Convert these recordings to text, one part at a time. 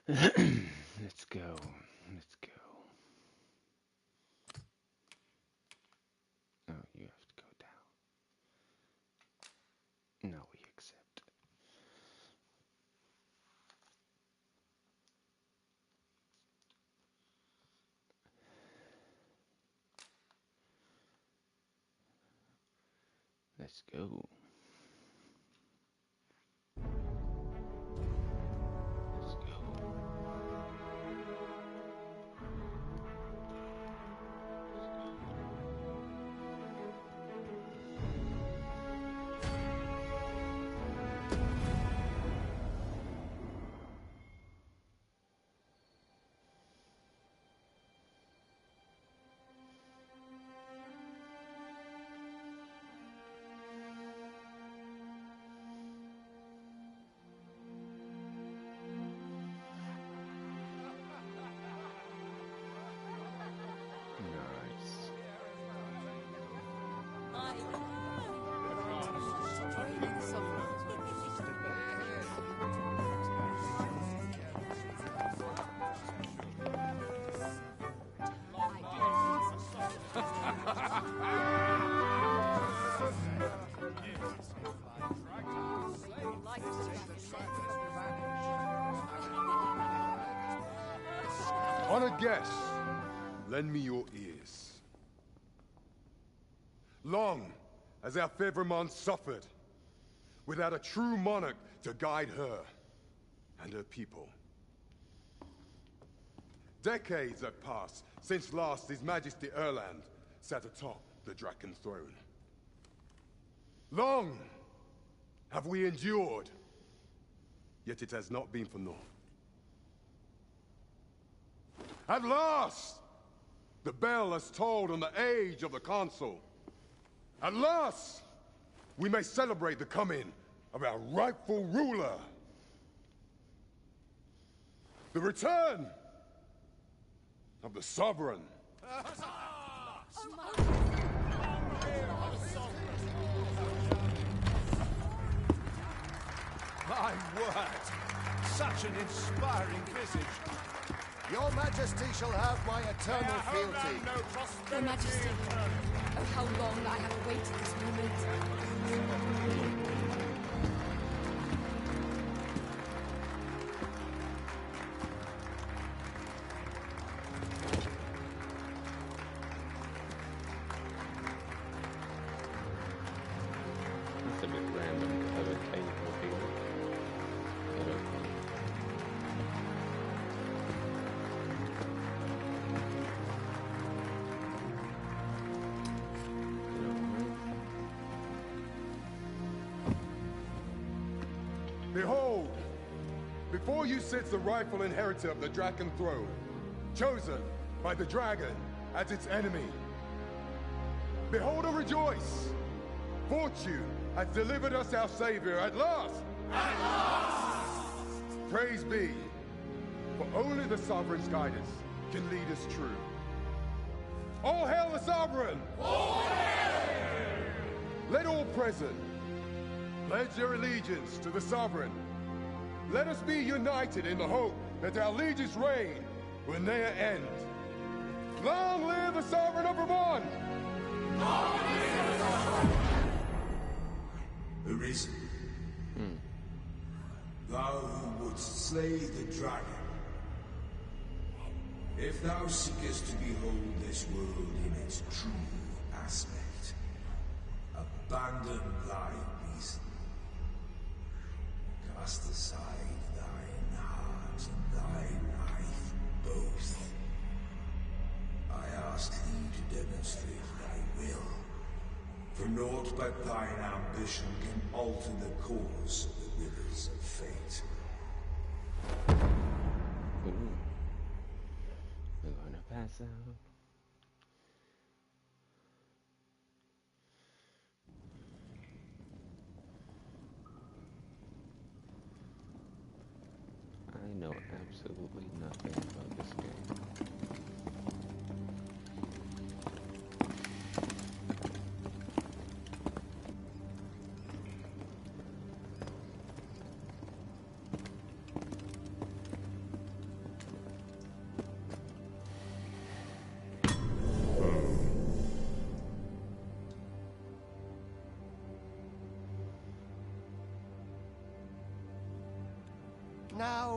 Let's go. Let's go. Oh, you have to go down. No, we accept. Let's go. Let's go. Nice. Honored guests, lend me your ears. Long has our Fevrimon suffered, without a true monarch to guide her and her people. Decades have passed since last His Majesty Erland sat atop the Draken throne. Long have we endured, yet it has not been for naught. At last, the bell has tolled on the age of the Council. At last, we may celebrate the coming of our rightful ruler. The return of the Sovereign. My word! Such an inspiring visage. Your Majesty shall have my eternal fealty. Your Majesty, oh, how long I have awaited this moment. That's a bit random to have a cable here. But okay. Behold, before you sits the rightful inheritor of the Draken throne, chosen by the dragon as its enemy. Behold and rejoice! Fortune has delivered us our savior at last! At last! Praise be, for only the Sovereign's guidance can lead us true. All hail the Sovereign! All hail! Let all present pledge their allegiance to the Sovereign. Let us be united in the hope that our liege's reign will ne'er end. Long live the Sovereign of Vermont! Long live the Sovereign! Arisen. Thou who wouldst slay the dragon. If thou seekest to behold this world in its true aspect, abandon thy reason. Cast aside thine heart and thy life both. I ask thee to demonstrate thy will. For naught but thine ambition can alter the course of the rivers of fate. Ooh. We're gonna pass out. I know absolutely nothing about this game.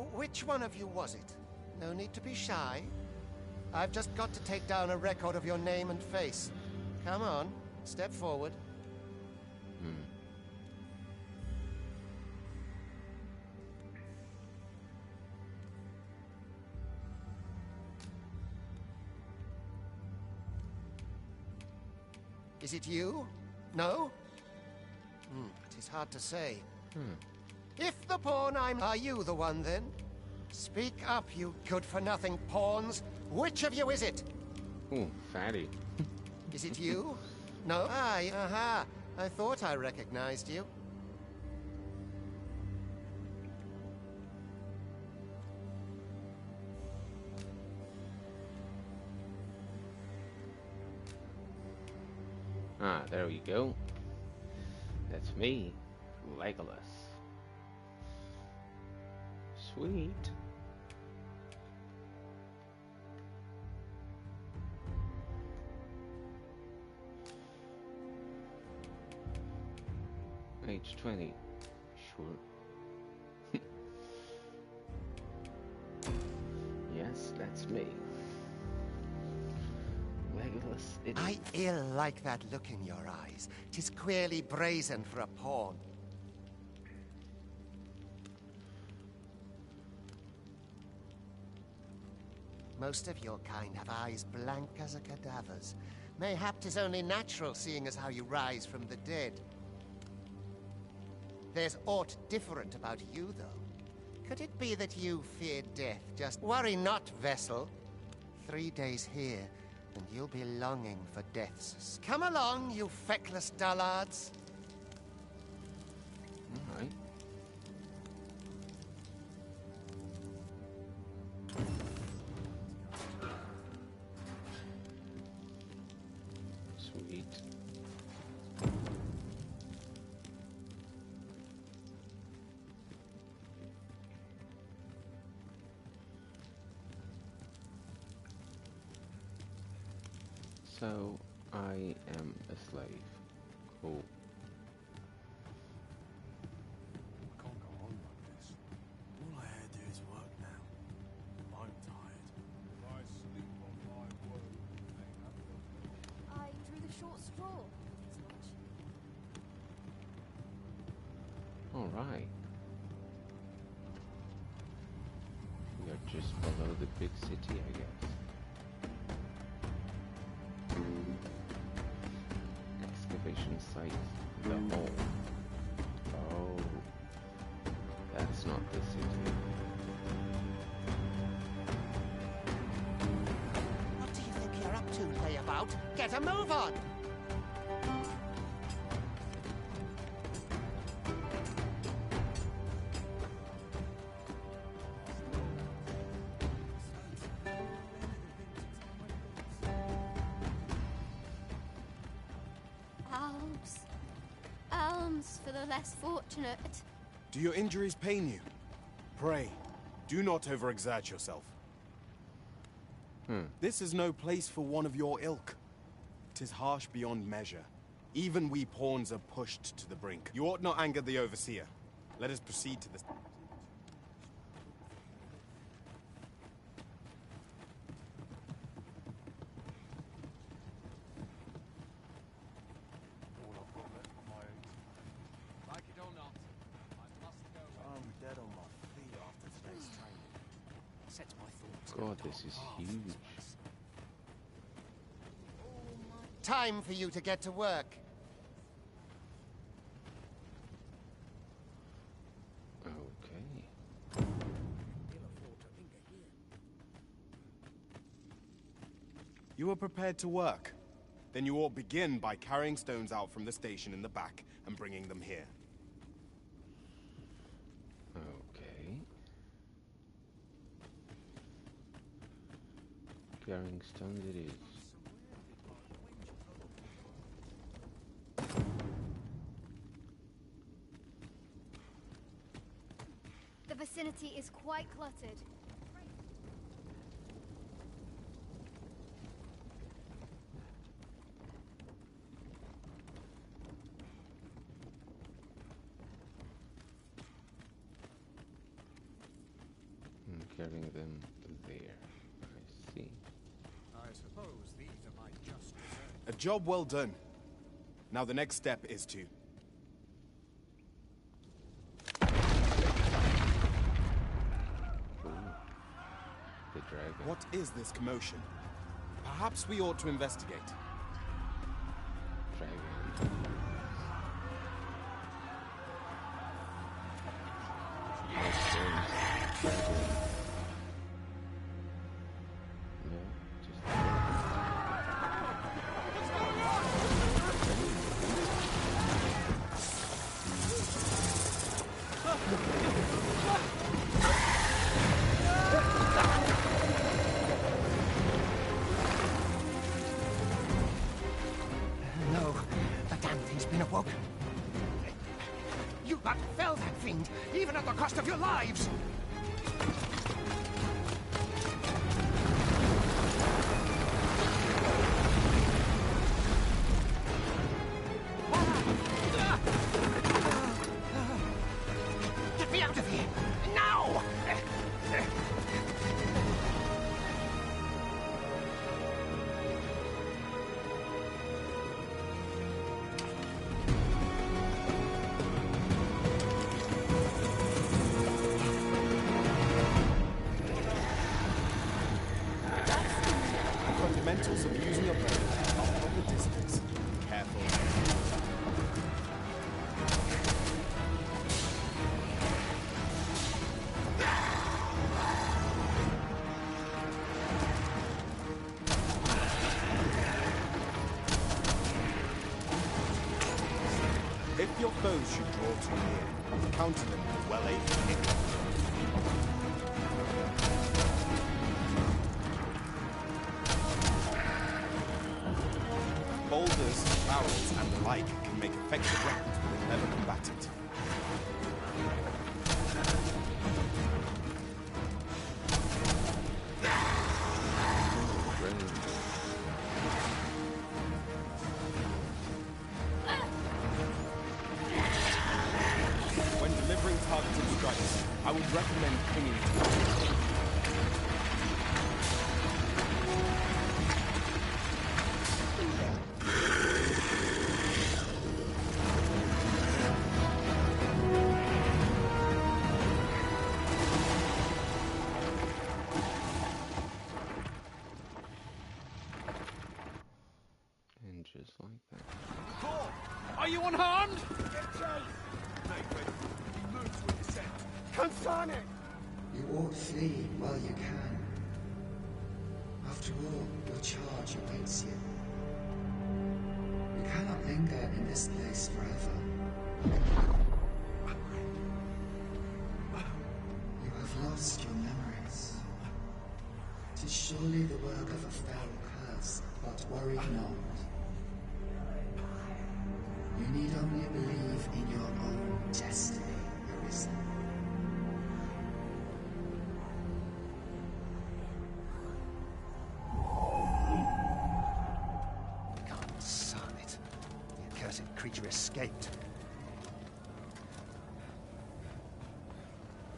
So, which one of you was it? No need to be shy. I've just got to take down a record of your name and face. Come on, step forward. Is it you? No? It is hard to say. If the pawn are you the one then? Speak up, you good-for-nothing pawns. Which of you is it? Ooh, fatty. Is it you? No? Aha. I thought I recognized you. Ah, there we go. That's me, Legolas. Sweet. Age 20. Sure. Yes, that's me. Legolas, I ill like that look in your eyes. 'Tis queerly brazen for a pawn. Most of your kind have eyes blank as a cadaver's. Mayhap 'tis only natural, seeing as how you rise from the dead. There's aught different about you, though. Could it be that you fear death? Just worry not, vessel. 3 days here, and you'll be longing for death's. Come along, you feckless dullards. Alright. Sweet. So, I am a slave. Cool. I can't go on like this. All I had to do is work now. I'm tired. I sleep on my word. I drew the short straw. As much. Alright. We are just below the big city, I guess. Excavation site, the hole. Oh, that's not the city. What do you think you're up to, layabout? Get a move on! Alms for the less fortunate. Do your injuries pain you? Pray, do not overexert yourself. This is no place for one of your ilk. 'Tis harsh beyond measure. Even we pawns are pushed to the brink. You ought not anger the overseer. Let us proceed to the... All I've got left of my age. Like it or not, I must go. I'm dead on my feet after today's training. Sets my thoughts. God, this is huge. Time for you to get to work. Okay. You are prepared to work. Then you ought begin by carrying stones out from the station in the back and bringing them here. Okay. Carrying stones it is. The vicinity is quite cluttered. carrying them there. I see. I suppose these are my just desserts. A job well done. Now the next step is to... Ooh. The dragon. What is this commotion? Perhaps we ought to investigate. Dragon. No, just... No, the damn thing's been awoken. You but fell that fiend, even at the cost of your lives! Get me out of here! Now! Fundamentals of using a bow from the distance. Careful. If your foes should draw too near, counter them with well-aimed hit. Boulders, barrels, and the like can make effective weapons with a clever combatant. When delivering targeted strikes, I would recommend pinging to And just like that. Are you unharmed? You ought flee while you can. After all, your charge awaits you. You cannot linger in this place forever. You have lost your memories. 'Tis surely the work of a foul curse, but worry not. You need only believe in your own destiny, Arisen. Son it. The accursed creature escaped.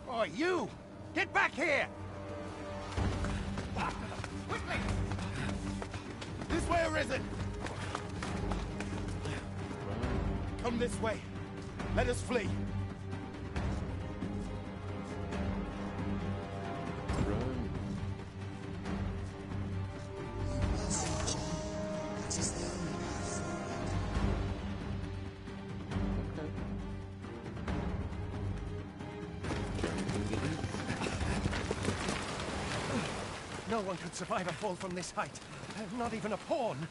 Oh, you! Get back here! Quickly! This way, Arisen! Come this way. Let us flee. Run. You must, John. That is the only path forward. Okay. Jumping the heat. No one could survive a fall from this height. Not even a pawn.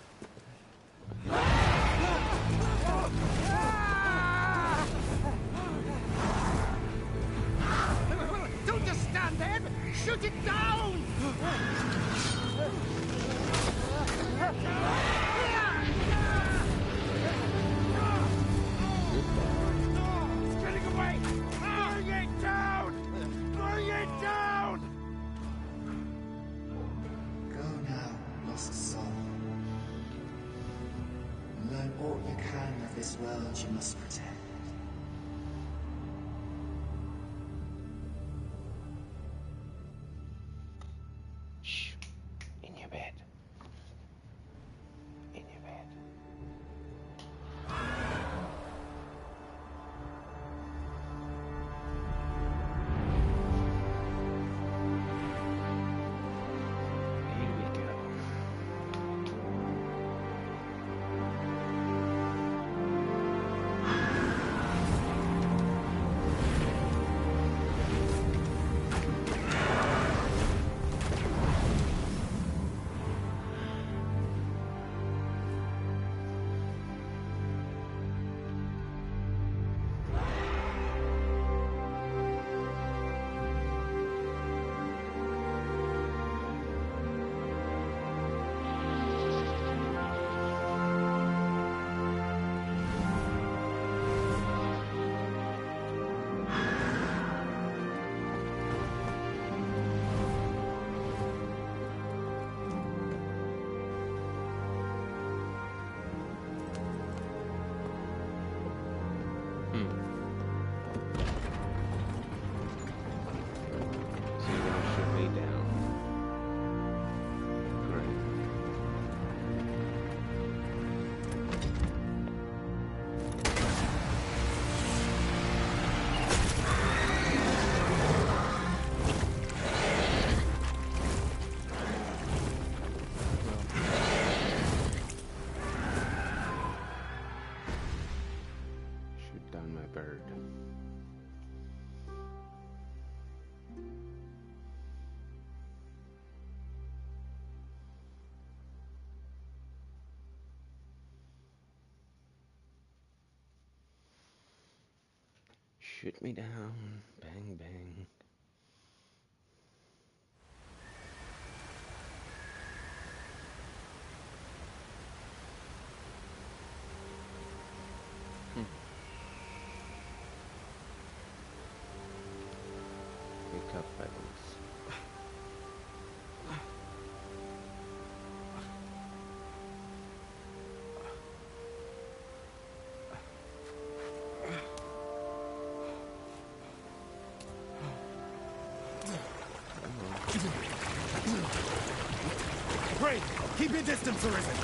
Don't just stand there! Shoot it down! It's getting away! Bring it down! Bring it down! Go now, lost soul. Learn all you can of this world you must protect. Shoot me down. Bang, bang. Pick up weapons. Pray, keep your distance, Arisen.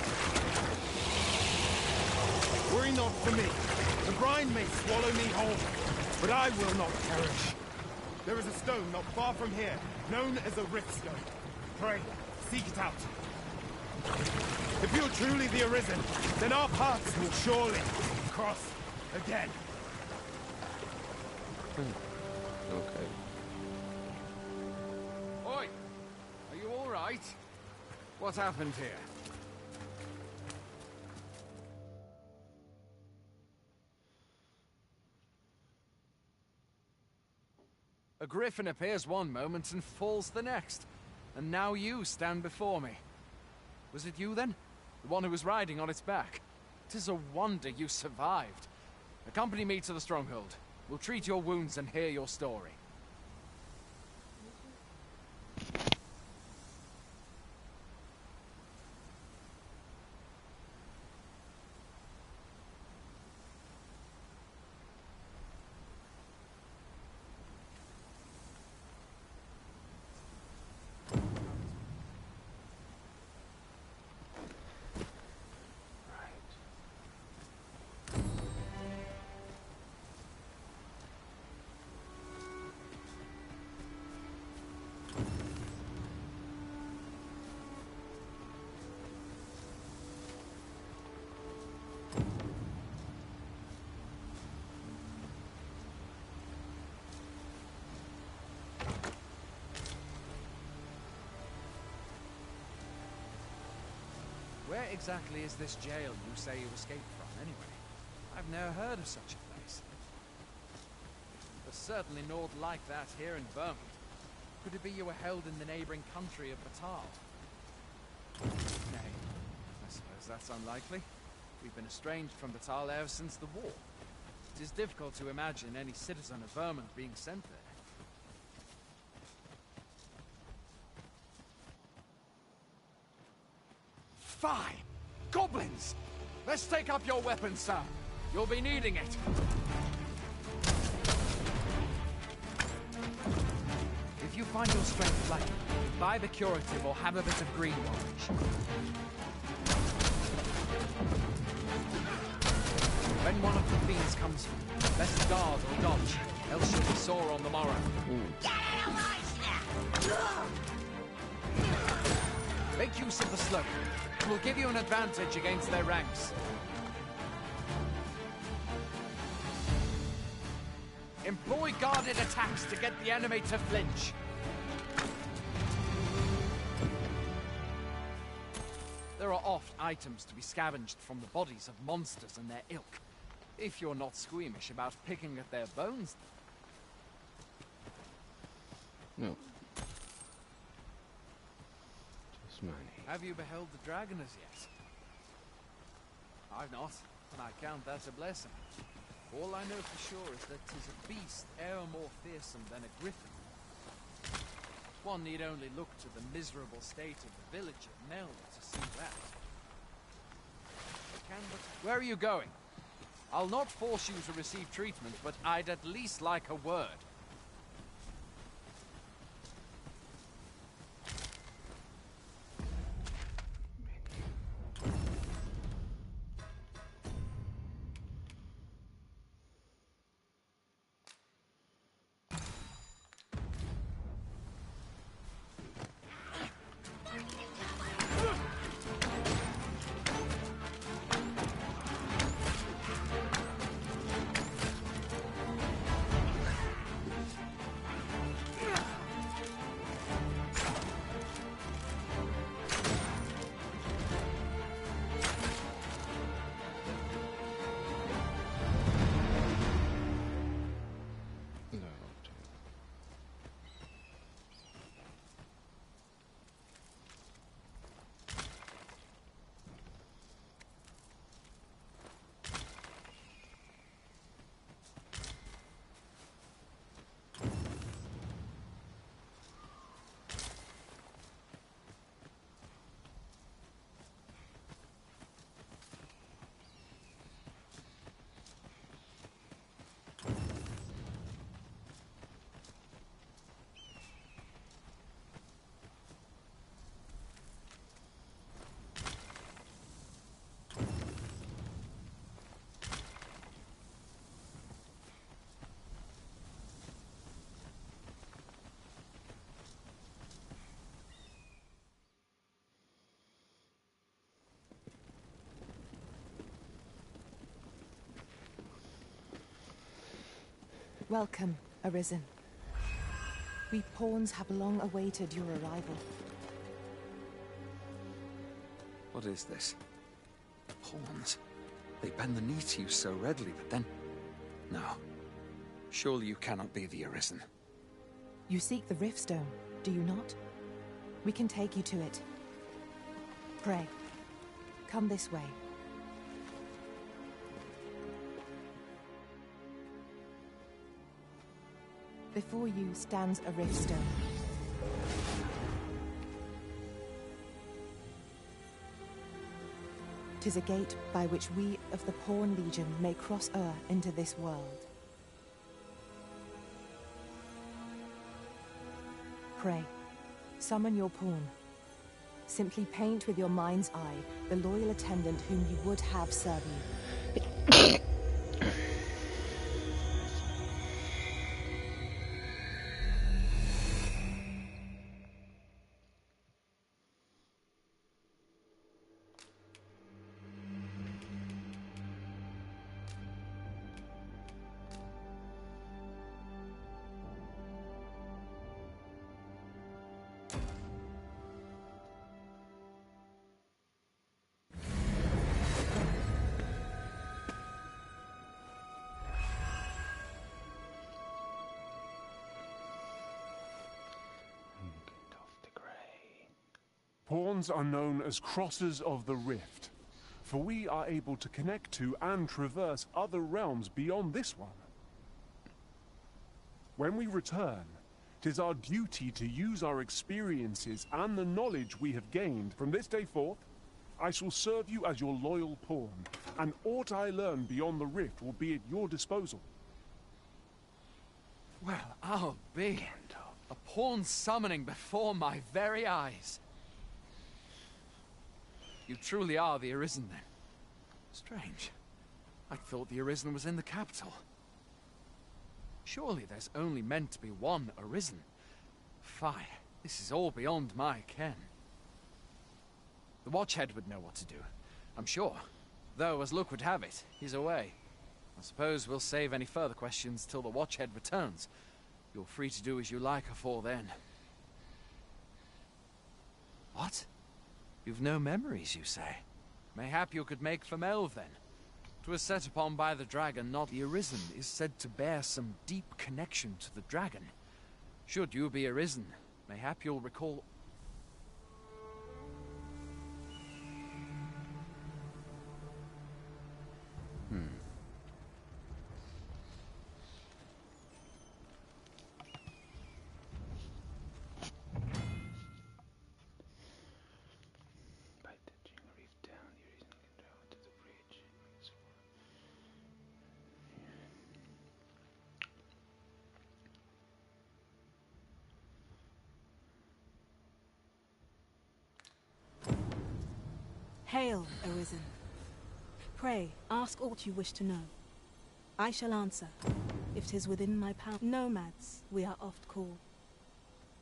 Worry not for me. The brine may swallow me whole, but I will not perish. There is a stone not far from here, known as a rift stone. Pray, seek it out. If you're truly the Arisen, then our paths will surely cross again. Okay. Oi! Are you all right? What happened here? A griffin appears one moment and falls the next. And now you stand before me. Was it you then? The one who was riding on its back? 'Tis a wonder you survived. Accompany me to the stronghold. We'll treat your wounds and hear your story. Where exactly is this jail you say you escaped from, anyway? I've never heard of such a place. There's certainly naught like that here in Vermont. Could it be you were held in the neighboring country of Batal? Nay, I suppose that's unlikely. We've been estranged from Batal ever since the war. It is difficult to imagine any citizen of Vermont being sent there. Fie! Goblins! Let's take up your weapons, Sam. You'll be needing it. If you find your strength lacking, buy the curative or have a bit of green orange. When one of the fiends comes for you, best guard or dodge, else you'll be sore on the morrow. Make use of the slope. It will give you an advantage against their ranks. Employ guarded attacks to get the enemy to flinch. There are oft items to be scavenged from the bodies of monsters and their ilk. If you're not squeamish about picking at their bones. No. Just money. Have you beheld the dragon as yet? I've not, and I count that a blessing. All I know for sure is that 'tis a beast e'er more fearsome than a griffin. One need only look to the miserable state of the village of Nell to see that. Where are you going? I'll not force you to receive treatment, but I'd at least like a word. Welcome, Arisen. We pawns have long awaited your arrival. What is this? Pawns? They bend the knee to you so readily, but then... No. Surely you cannot be the Arisen. You seek the Riftstone, do you not? We can take you to it. Pray, come this way. Before you stands a Riftstone. 'Tis a gate by which we of the Pawn Legion may cross o'er into this world. Pray, summon your pawn. Simply paint with your mind's eye the loyal attendant whom you would have serve you. Pawns are known as Crossers of the Rift, for we are able to connect to and traverse other realms beyond this one. When we return, 'tis our duty to use our experiences and the knowledge we have gained. From this day forth, I shall serve you as your loyal pawn, and aught I learn beyond the Rift will be at your disposal. Well, I'll be a pawn summoning before my very eyes. You truly are the Arisen, then. Strange. I thought the Arisen was in the capital. Surely there's only meant to be one Arisen. Fie, this is all beyond my ken. The Watchhead would know what to do, I'm sure. Though, as luck would have it, he's away. I suppose we'll save any further questions till the Watchhead returns. You're free to do as you like afore then. What? You've no memories, you say? Mayhap you could make for Melve, then. 'Twas set upon by the dragon, not the Arisen, is said to bear some deep connection to the dragon. Should you be Arisen, mayhap you'll recall... Hail, Arisen. Pray, ask aught you wish to know. I shall answer, if 'tis within my power. Nomads, we are oft called.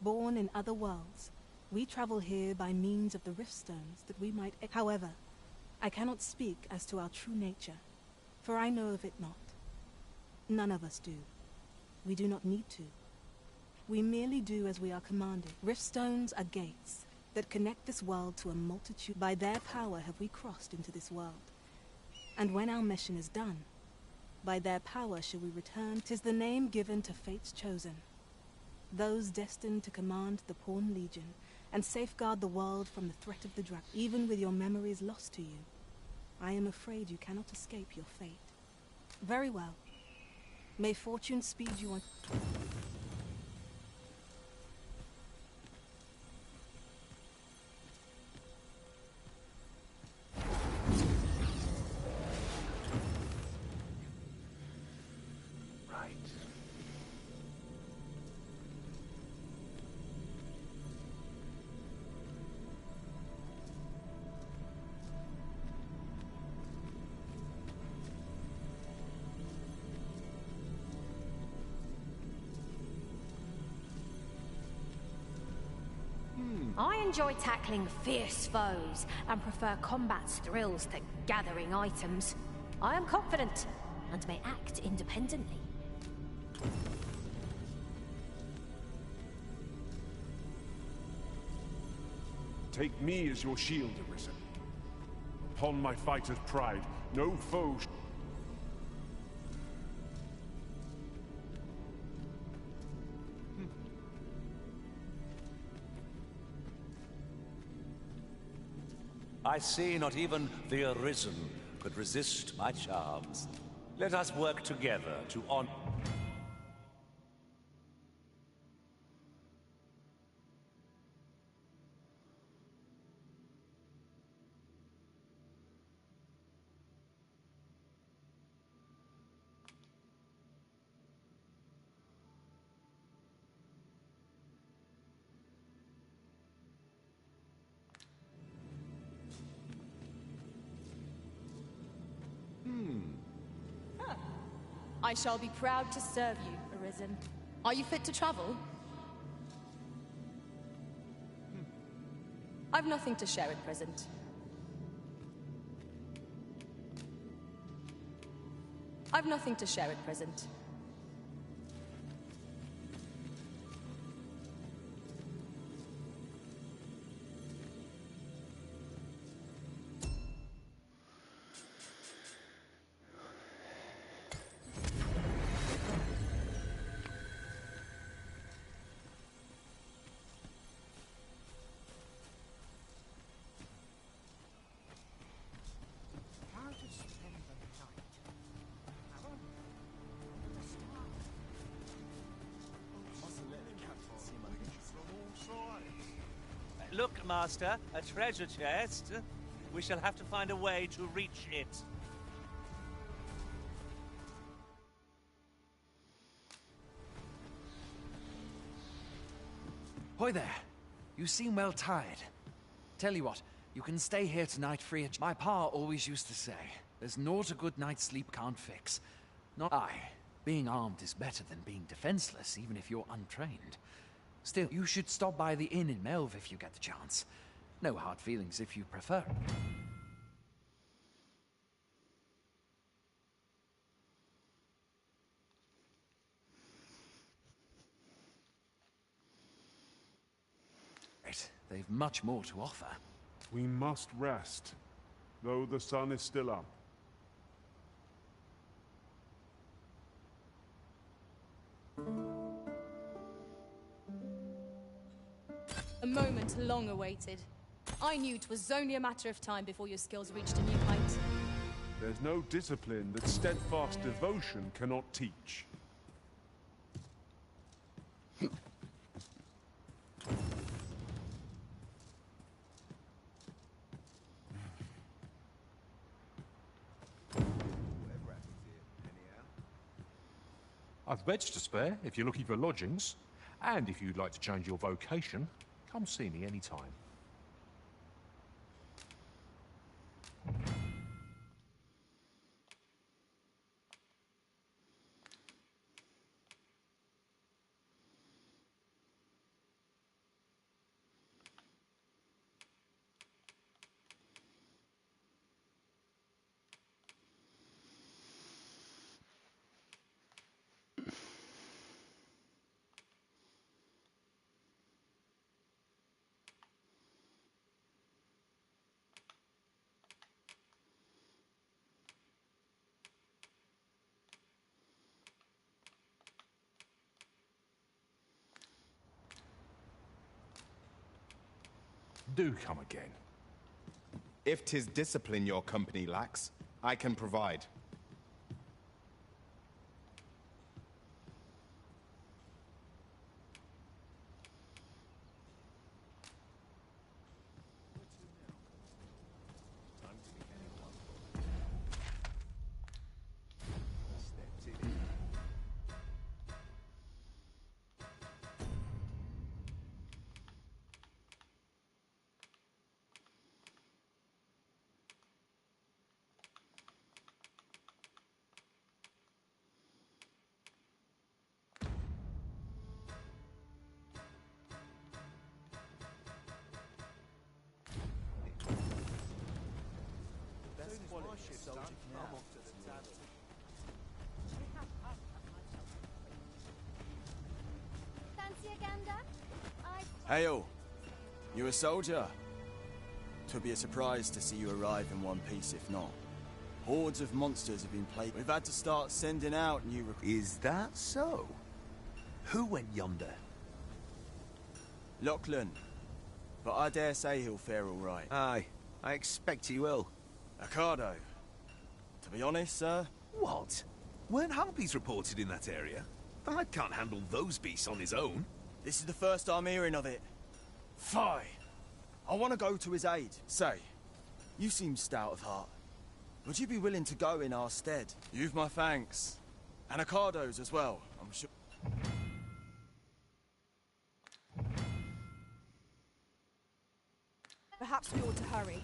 Born in other worlds, we travel here by means of the Riftstones that we might... However, I cannot speak as to our true nature, for I know of it not. None of us do. We do not need to. We merely do as we are commanded. Riftstones are gates that connect this world to a multitude. By their power have we crossed into this world. And when our mission is done, by their power shall we return. 'Tis the name given to fate's chosen, those destined to command the Pawn Legion and safeguard the world from the threat of the dragon. Even with your memories lost to you, I am afraid you cannot escape your fate. Very well. May fortune speed you on... I enjoy tackling fierce foes and prefer combat's thrills to gathering items. I am confident and may act independently. Take me as your shield, Arisen. Upon my fighter's pride, no foe I see not even the Arisen could resist my charms. Let us work together to honor... I shall be proud to serve you, Arisen. Are you fit to travel? I've nothing to share at present. I've nothing to share at present. Look, Master, a treasure chest. We shall have to find a way to reach it. Hoy there. You seem well tired. Tell you what, you can stay here tonight free of... My pa always used to say, there's naught a good night's sleep can't fix. Not I. Being armed is better than being defenseless, even if you're untrained. Still, you should stop by the inn in Melve if you get the chance. No hard feelings if you prefer. Right, they've much more to offer. We must rest, though the sun is still up. A moment long awaited. I knew 'twas only a matter of time before your skills reached a new height. There's no discipline that steadfast devotion cannot teach. I've beds to spare if you're looking for lodgings. And if you'd like to change your vocation, come see me anytime. Do come again. If 'tis discipline your company lacks, I can provide. Fancy a gander? Hail. You a soldier? 'Twould be a surprise to see you arrive in one piece if not. Hordes of monsters have been plagued. We've had to start sending out new recruits. Is that so? Who went yonder? Lachlan. But I dare say he'll fare all right. Aye, I expect he will. Ocado. To be honest, sir... What? Weren't harpies reported in that area? Thad can't handle those beasts on his own. This is the first I'm hearing of it. Fie! I want to go to his aid. Say, you seem stout of heart. Would you be willing to go in our stead? You've my thanks. And Ocado's as well, I'm sure. Perhaps we ought to hurry,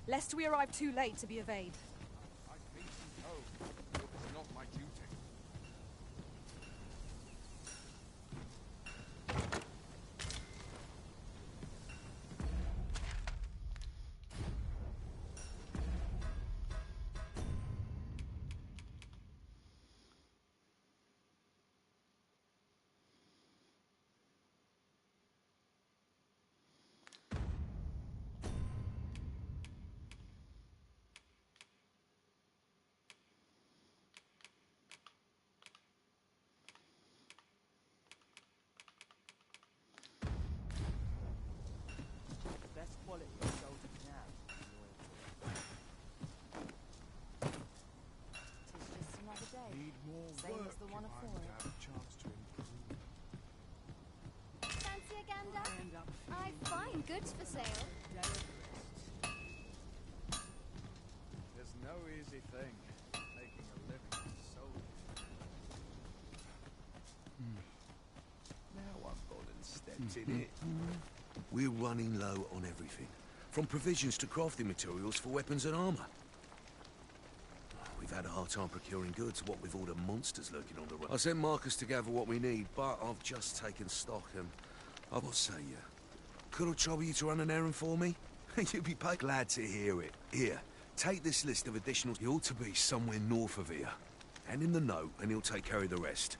lest we arrive too late to be evade. I hasten home, for it is not my duty. Best quality of soldier now. Tis just another day. Need more Same work as the one if I'm afore. to have a chance to improve. Fancy a gander? I find goods for sale. There's no easy thing, making a living as a soldier. Now I'm bothered stepped in it. We're running low on everything, from provisions to crafting materials for weapons and armor. We've had a hard time procuring goods, what with all the monsters lurking on the road. I sent Marcus to gather what we need, but I've just taken stock and... What say you? Could I trouble you to run an errand for me? You'd be paid. Glad to hear it. Here, take this list of additional... You ought to be somewhere north of here. Hand him the note and he'll take care of the rest.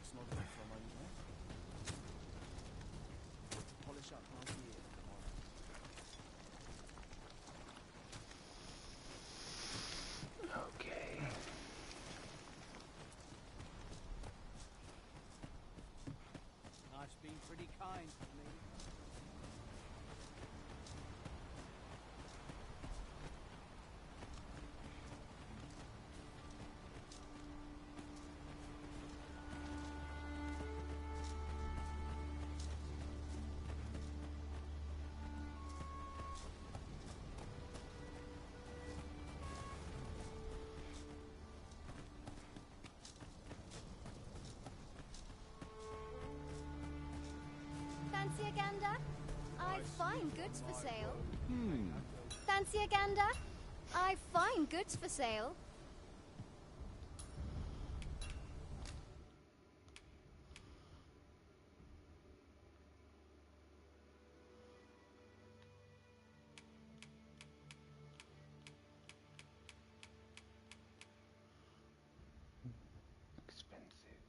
It's not enough for a moment, eh? Polish up my gear tomorrow. Okay. Life's been pretty kind to me. Fancy a gander? I find goods for sale. Fancy a gander? I find goods for sale. Expensive.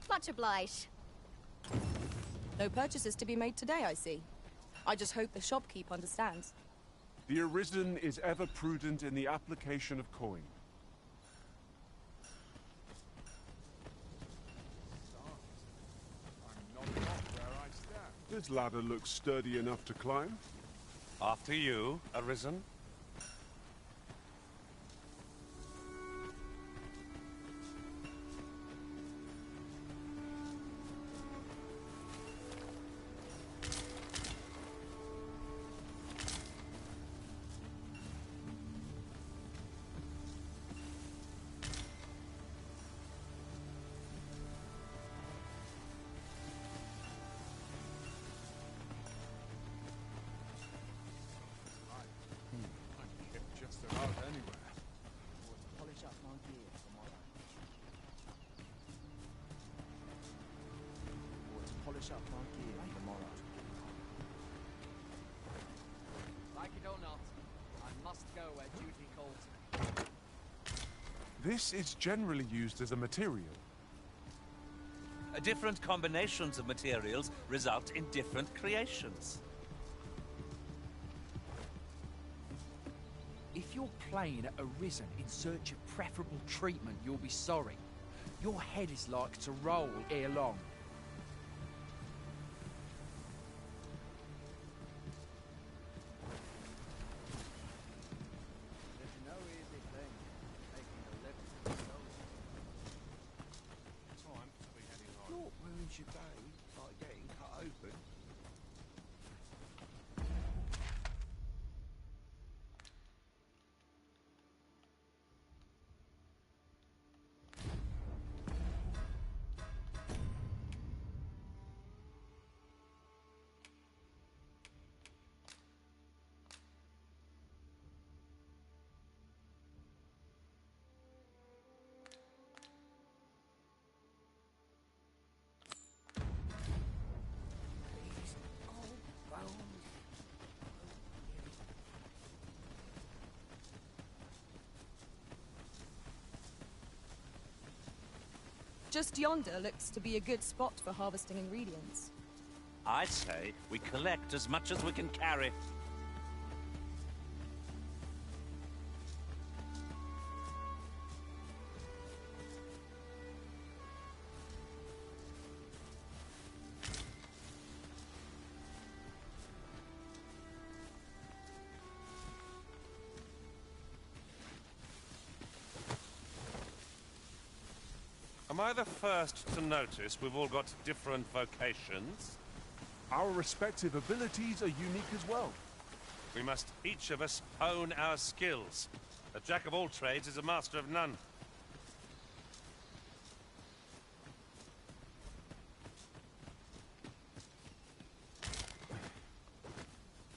Much obliged. No purchases to be made today, I see. I just hope the shopkeep understands. The Arisen is ever prudent in the application of coin. I'm not off where I stand. This ladder looks sturdy enough to climb. After you, Arisen. polish up our gear tomorrow. Like it or not, I must go where duty calls me. This is generally used as a material. Different combinations of materials result in different creations. If you're playing at Arisen in search of preferable treatment, you'll be sorry. Your head is like to roll ere long. It's no easy thing, making a living as a soldier. Time to be heading home. Thought ruins your day, like getting cut open. Just yonder looks to be a good spot for harvesting ingredients. I say we collect as much as we can carry. Am I the first to notice we've all got different vocations? Our respective abilities are unique as well. We must each of us hone our skills. A jack of all trades is a master of none.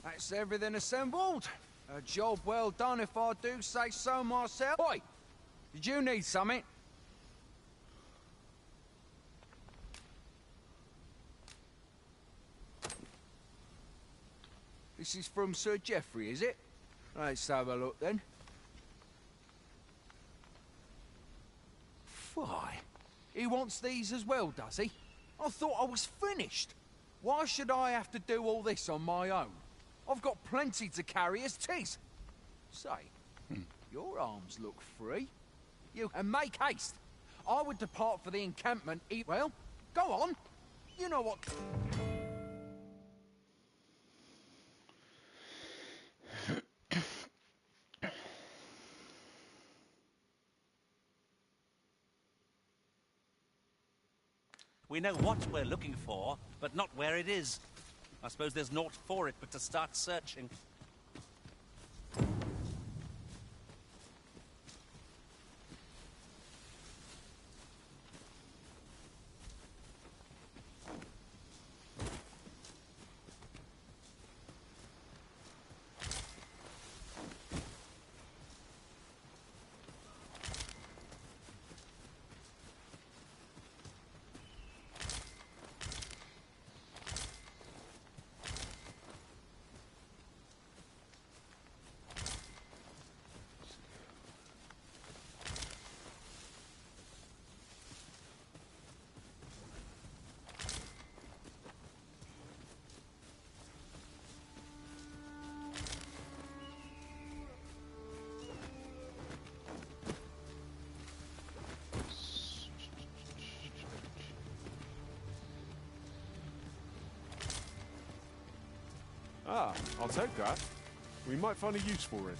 That's everything assembled. A job well done if I do say so myself. Oi! Did you need something? This is from Sir Geoffrey, is it? Let's have a look then. Fie. He wants these as well, does he? I thought I was finished. Why should I have to do all this on my own? I've got plenty to carry as tis. Say, your arms look free. And make haste. I would depart for the encampment. Well, go on. You know what... We know what we're looking for, but not where it is. I suppose there's naught for it but to start searching. Ah, I'll take that. We might find a use for it.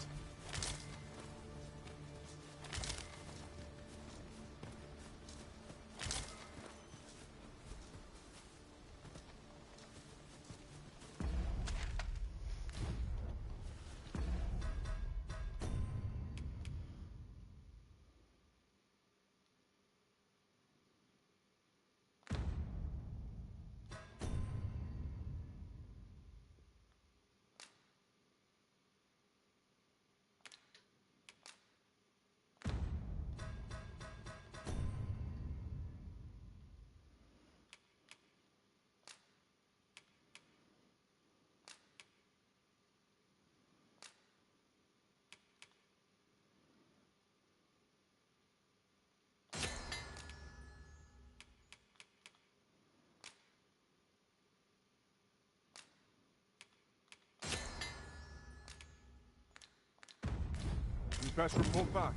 Best report back.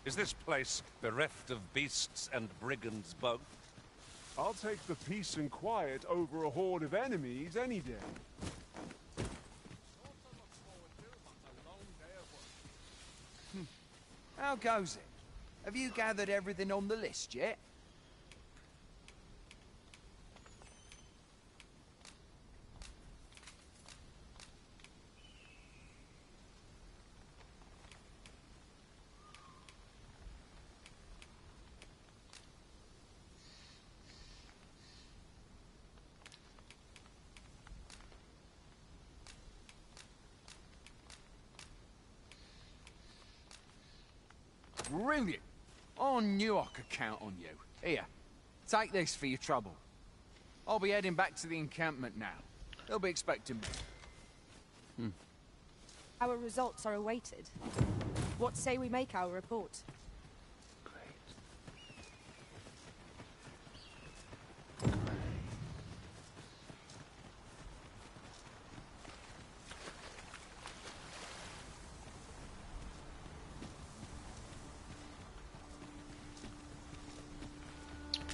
Is this place bereft of beasts and brigands both? I'll take the peace and quiet over a horde of enemies any day. How goes it? Have you gathered everything on the list yet? Brilliant! I knew I could count on you. Here, take this for your trouble. I'll be heading back to the encampment now. They'll be expecting me. Our results are awaited. What say we make our report?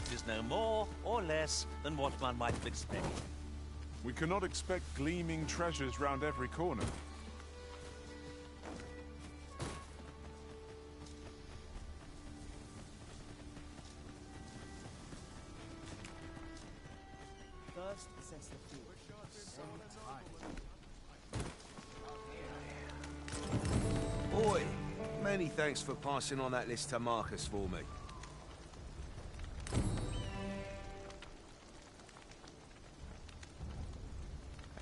It is no more or less than what one might have expected. We cannot expect gleaming treasures round every corner. First, assess the field. Boy, many thanks for passing on that list to Marcus for me.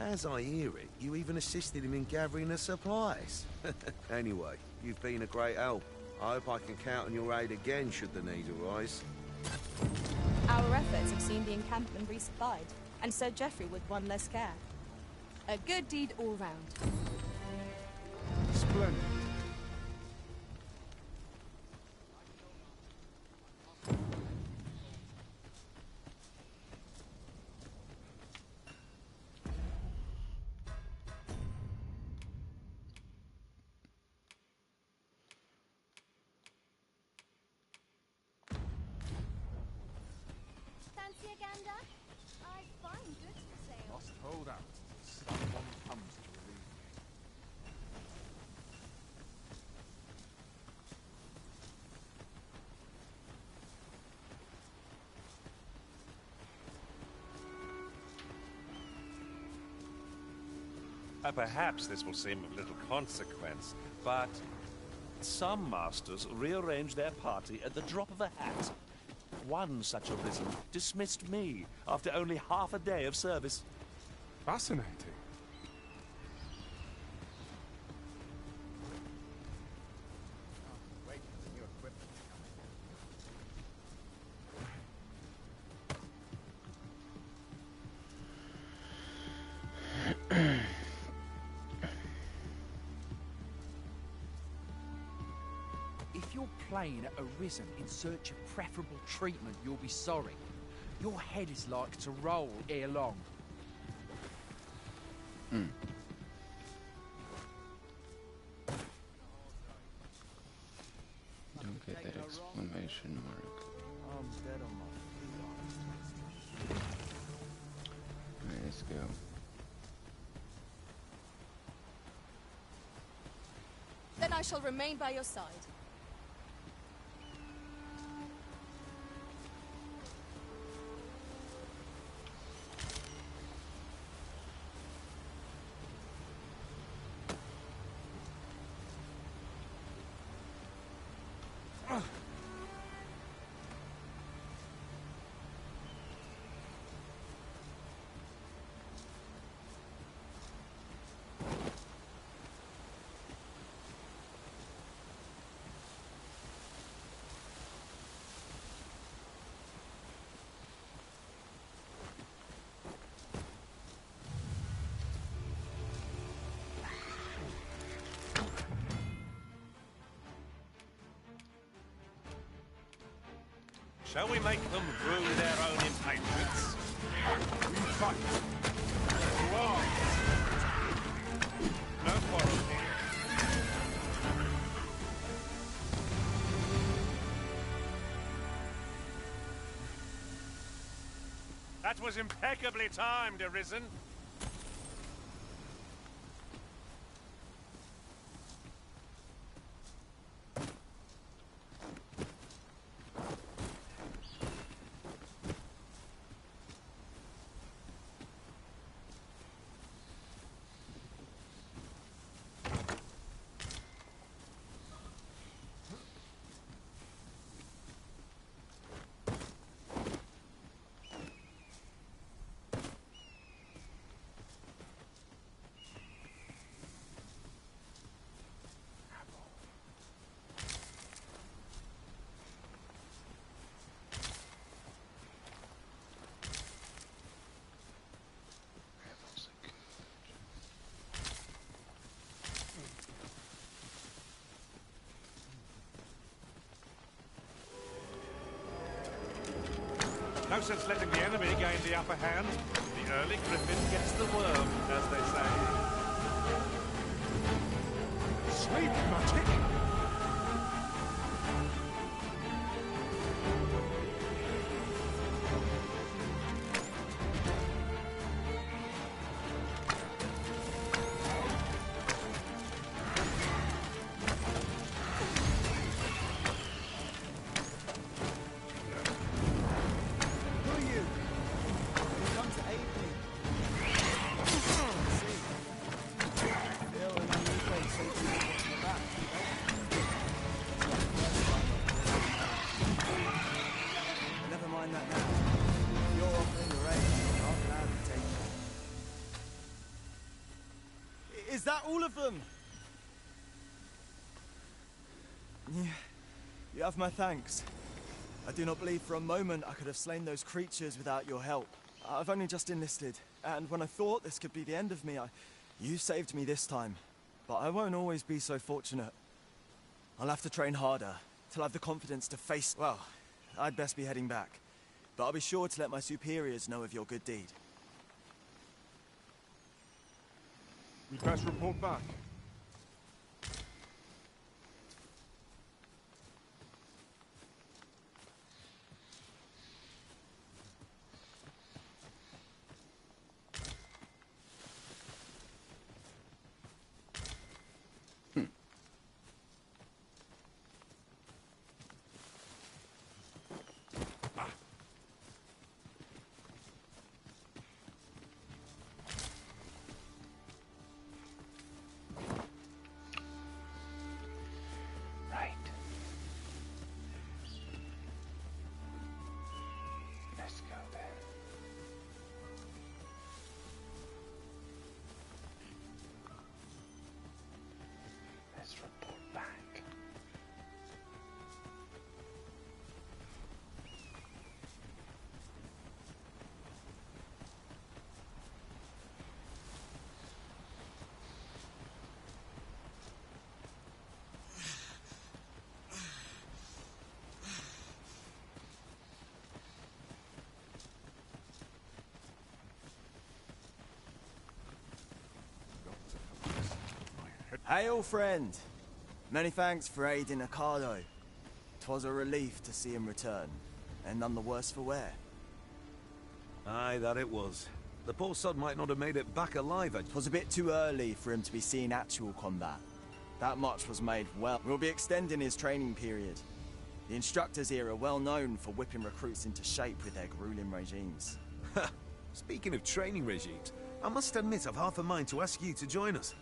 As I hear it, you even assisted him in gathering the supplies. Anyway, you've been a great help. I hope I can count on your aid again should the need arise. Our efforts have seen the encampment resupplied, and Sir Geoffrey with one less care. A good deed all round. Splendid. Fancy a gander? I find goods for sale. Must hold out till someone comes to relieve me. Perhaps this will seem of little consequence, but some masters rearrange their party at the drop of a hat. One such arisen dismissed me after only half a day of service. Fascinating. Wait for the new equipment to come in. If you're playing at Arisen in search of preferable treatment, you'll be sorry. Your head is like to roll ere long. Don't get that exclamation mark. I'm dead on my feet. Alright, let's go. Then I shall remain by your side. Shall we make them brew their own impatience? We fight. To arms. No quarrel here. That was impeccably timed, Arisen. No sense letting the enemy gain the upper hand. The early griffin gets the worm, as they say. Sleep magic! Is that all of them? You have my thanks. I do not believe for a moment I could have slain those creatures without your help. I've only just enlisted, and when I thought this could be the end of me, you saved me this time. But I won't always be so fortunate. I'll have to train harder, till I have the confidence to face... Well, I'd best be heading back. But I'll be sure to let my superiors know of your good deed. We'd best report back. Hail, friend! Many thanks for aiding Ricardo. 'Twas a relief to see him return, and none the worse for wear. Aye, that it was. The poor sod might not have made it back alive. 'Twas a bit too early for him to be seeing actual combat. That much was made well. We'll be extending his training period. The instructors here are well known for whipping recruits into shape with their grueling regimes. Speaking of training regimes, I must admit I've half a mind to ask you to join us.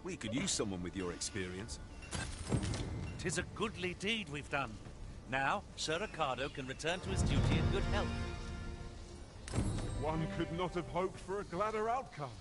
We could use someone with your experience. 'Tis a goodly deed we've done. Now, Sir Ricardo can return to his duty in good health. One could not have hoped for a gladder outcome.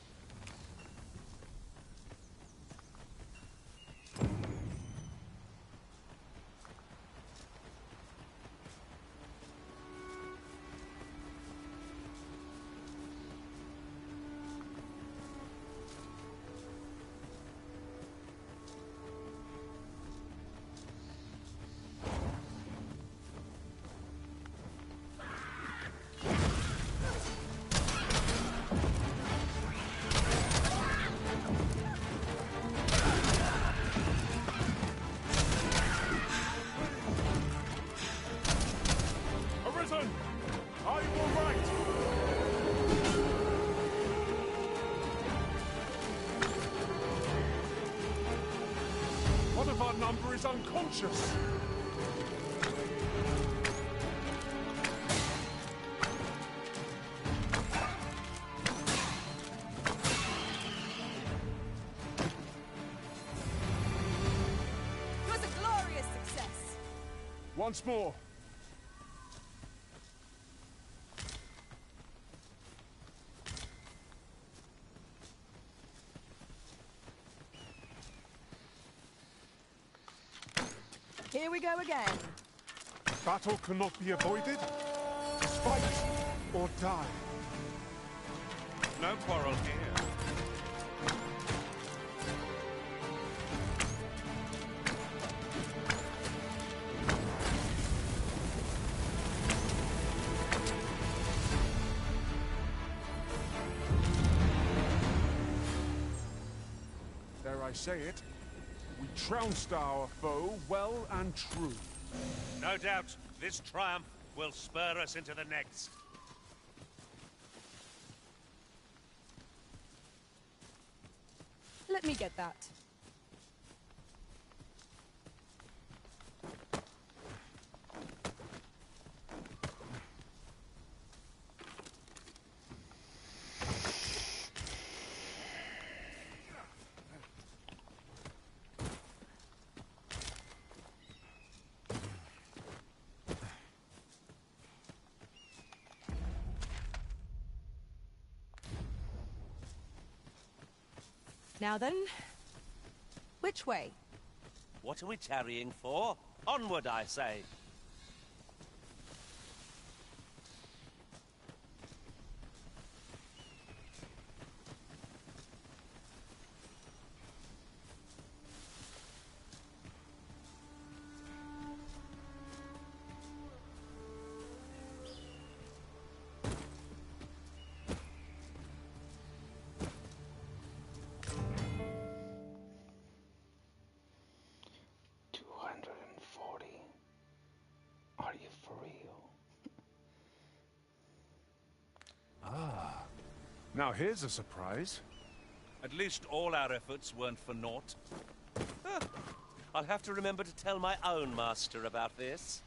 One of our number is unconscious. It was a glorious success. Once more. Here we go again. Battle cannot be avoided. Fight or die. No quarrel here. Dare I say it? We trounced our foe well and true. No doubt, this triumph will spur us into the next. Let me get that. Now then, which way? What are we tarrying for? Onward, I say. Now here's a surprise. At least all our efforts weren't for naught. Huh. I'll have to remember to tell my own master about this.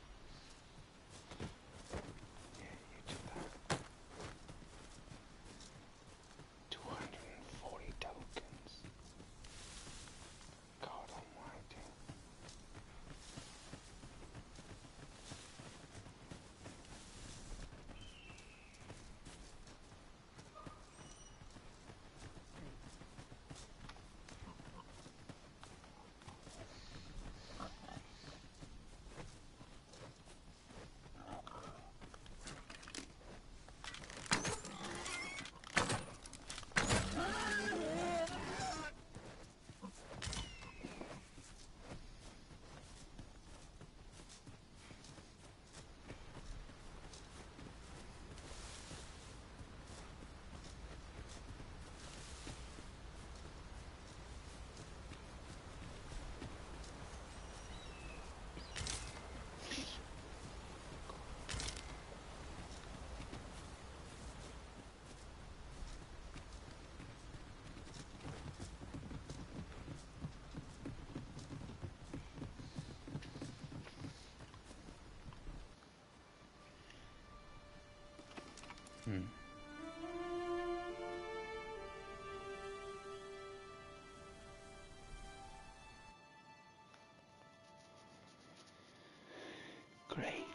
Great.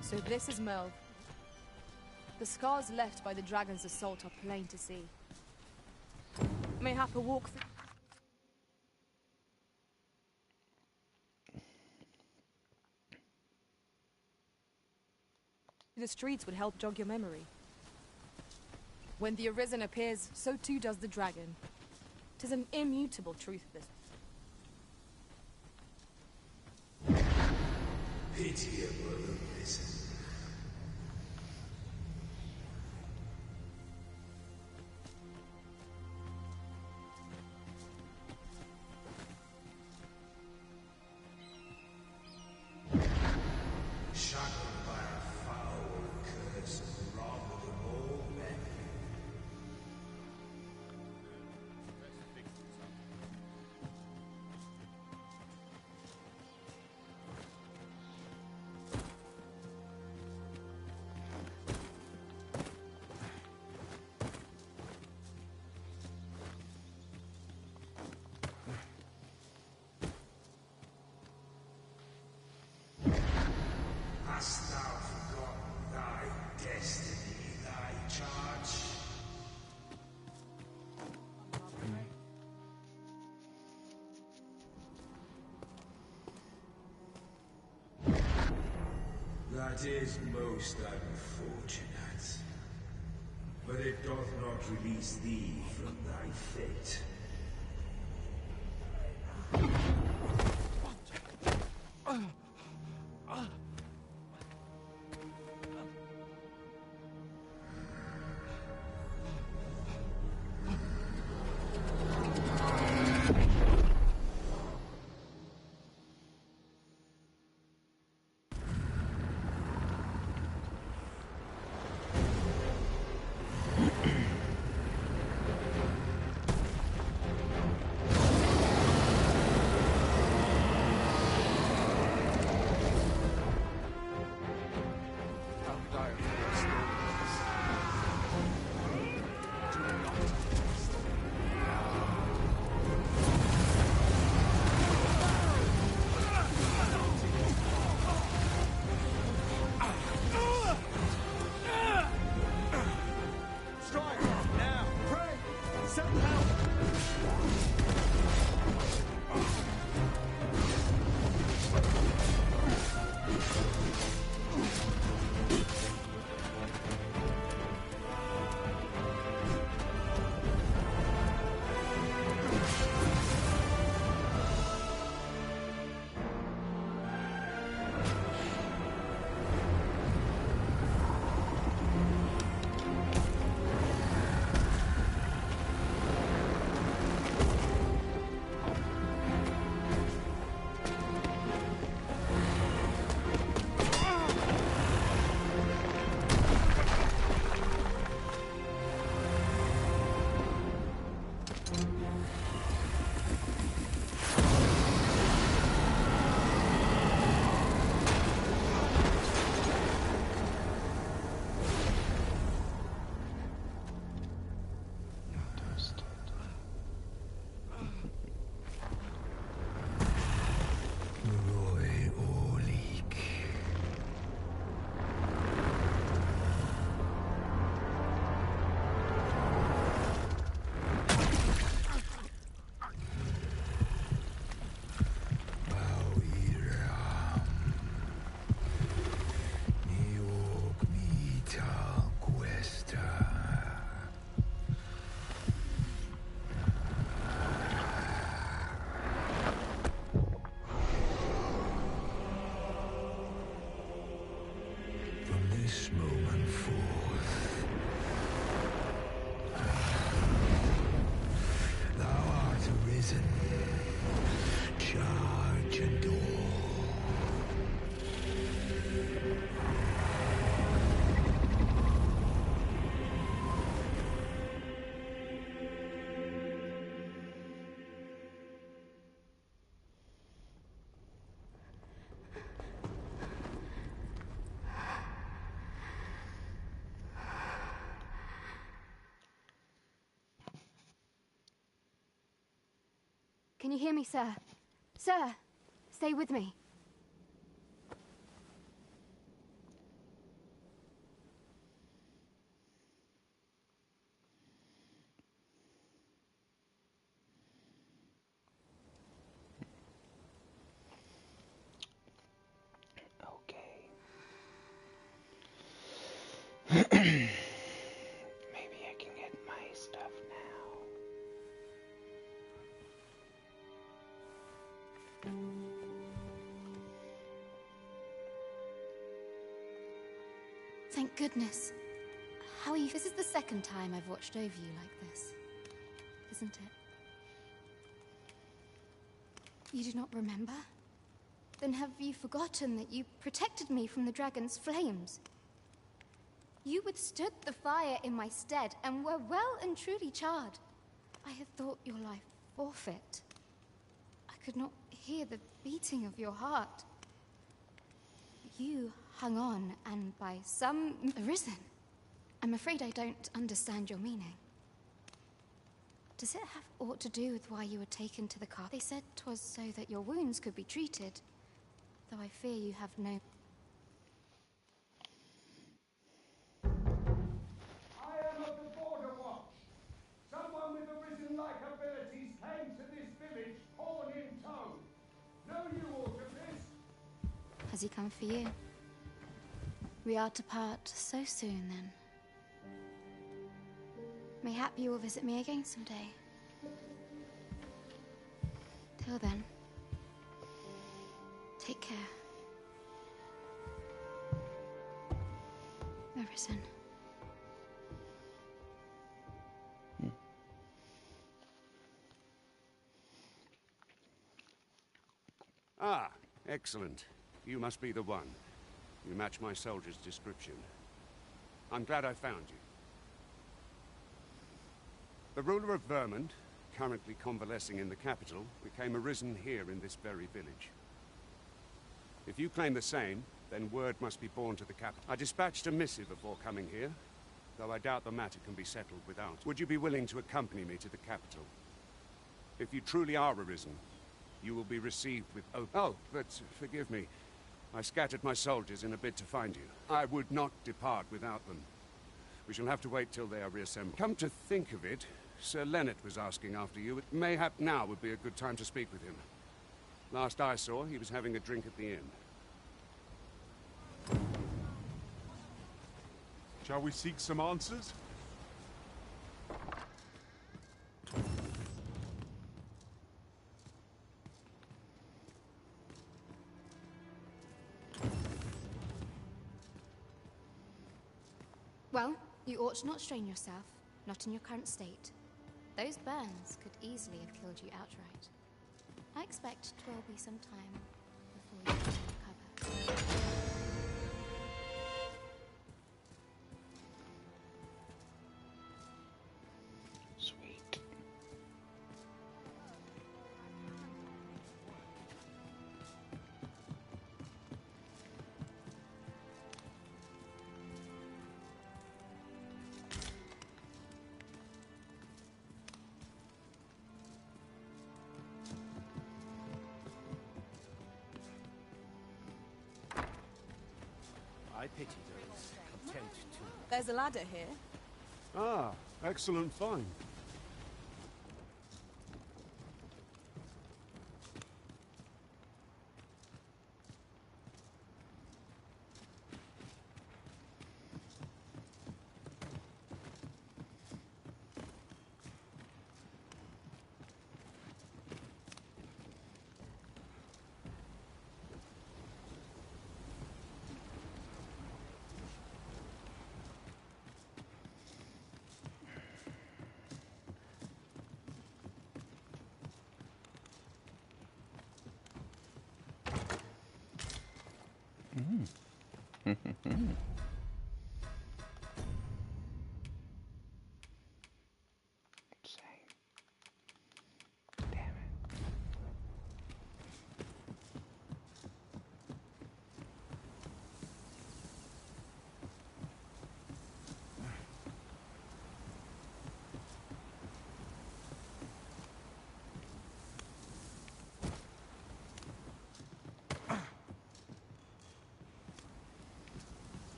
So this is Melv. The scars left by the dragon's assault are plain to see. Mayhap a walk through the streets would help jog your memory. When the Arisen appears, so too does the dragon. 'Tis an immutable truth, this. Pitiable Arisen. Shackled by a foul curse, robbed of all men. That is most unfortunate. But it doth not release thee from thy fate. This moment forth, thou art arisen. Charge and all. Can you hear me, sir? Sir, stay with me. Maybe I can get my stuff now. Thank goodness. How are you? This is the second time I've watched over you like this, isn't it? You do not remember? Then have you forgotten that you protected me from the dragon's flames? You withstood the fire in my stead and were well and truly charred. I had thought your life forfeit. I could not hear the beating of your heart. You hung on, and by some arisen. I'm afraid I don't understand your meaning. Does it have aught to do with why you were taken to the car? They said 'twas so that your wounds could be treated, though I fear you have no... I am of the Border Watch. Someone with arisen-like abilities came to this village, horn in tow. Know you aught of this? Has he come for you? We are to part so soon, then. Mayhap you will visit me again someday. Till then, take care. Arisen. Ah, excellent. You must be the one. You match my soldier's description. I'm glad I found you. The ruler of Vermont, currently convalescing in the capital, became arisen here in this very village. If you claim the same, then word must be borne to the capital. I dispatched a missive before coming here, though I doubt the matter can be settled without. Would you be willing to accompany me to the capital? If you truly are arisen, you will be received with open... Oh, but forgive me. I scattered my soldiers in a bid to find you. I would not depart without them. We shall have to wait till they are reassembled. Come to think of it, Sir Leonard was asking after you. Mayhap now would be a good time to speak with him. Last I saw, he was having a drink at the inn. Shall we seek some answers? Well, you ought to not strain yourself, not in your current state. Those burns could easily have killed you outright. I expect 'twill be some time before you can recover. Sweet. I pity those content to... There's a ladder here. Ah, excellent find.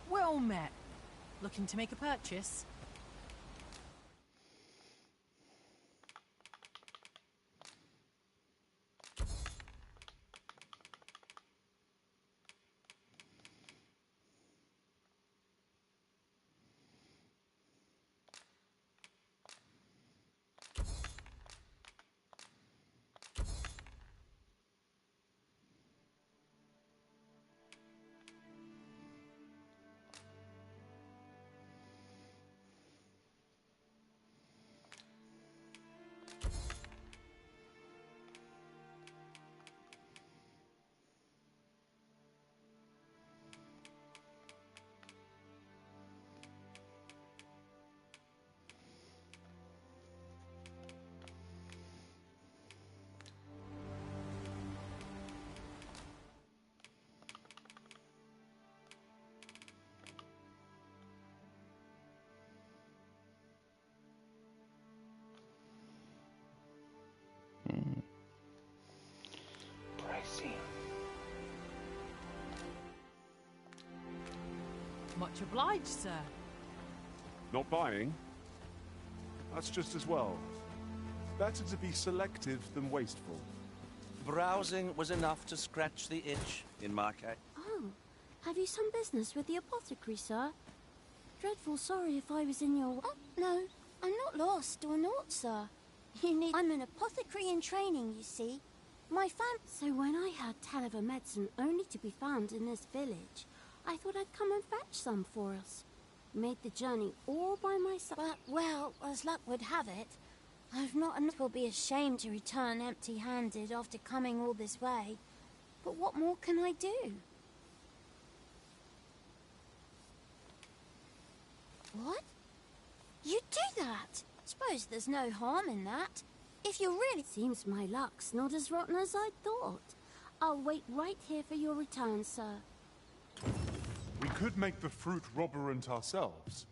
Well met. Looking to make a purchase? Much obliged, sir. Not buying? That's just as well. Better to be selective than wasteful. Browsing was enough to scratch the itch, in my case. Oh, have you some business with the apothecary, sir? Dreadful sorry if I was in your... Oh, no, I'm not lost or naught, sir. I'm an apothecary in training, you see. So when I heard tell of a medicine only to be found in this village, I thought I'd come and fetch some for us. Made the journey all by myself. But, well, as luck would have it, I've not and will be ashamed to return empty-handed after coming all this way. But what more can I do? What? You do that? Suppose there's no harm in that. If you really... Seems my luck's not as rotten as I thought. I'll wait right here for your return, sir. We could make the fruit robberant ourselves,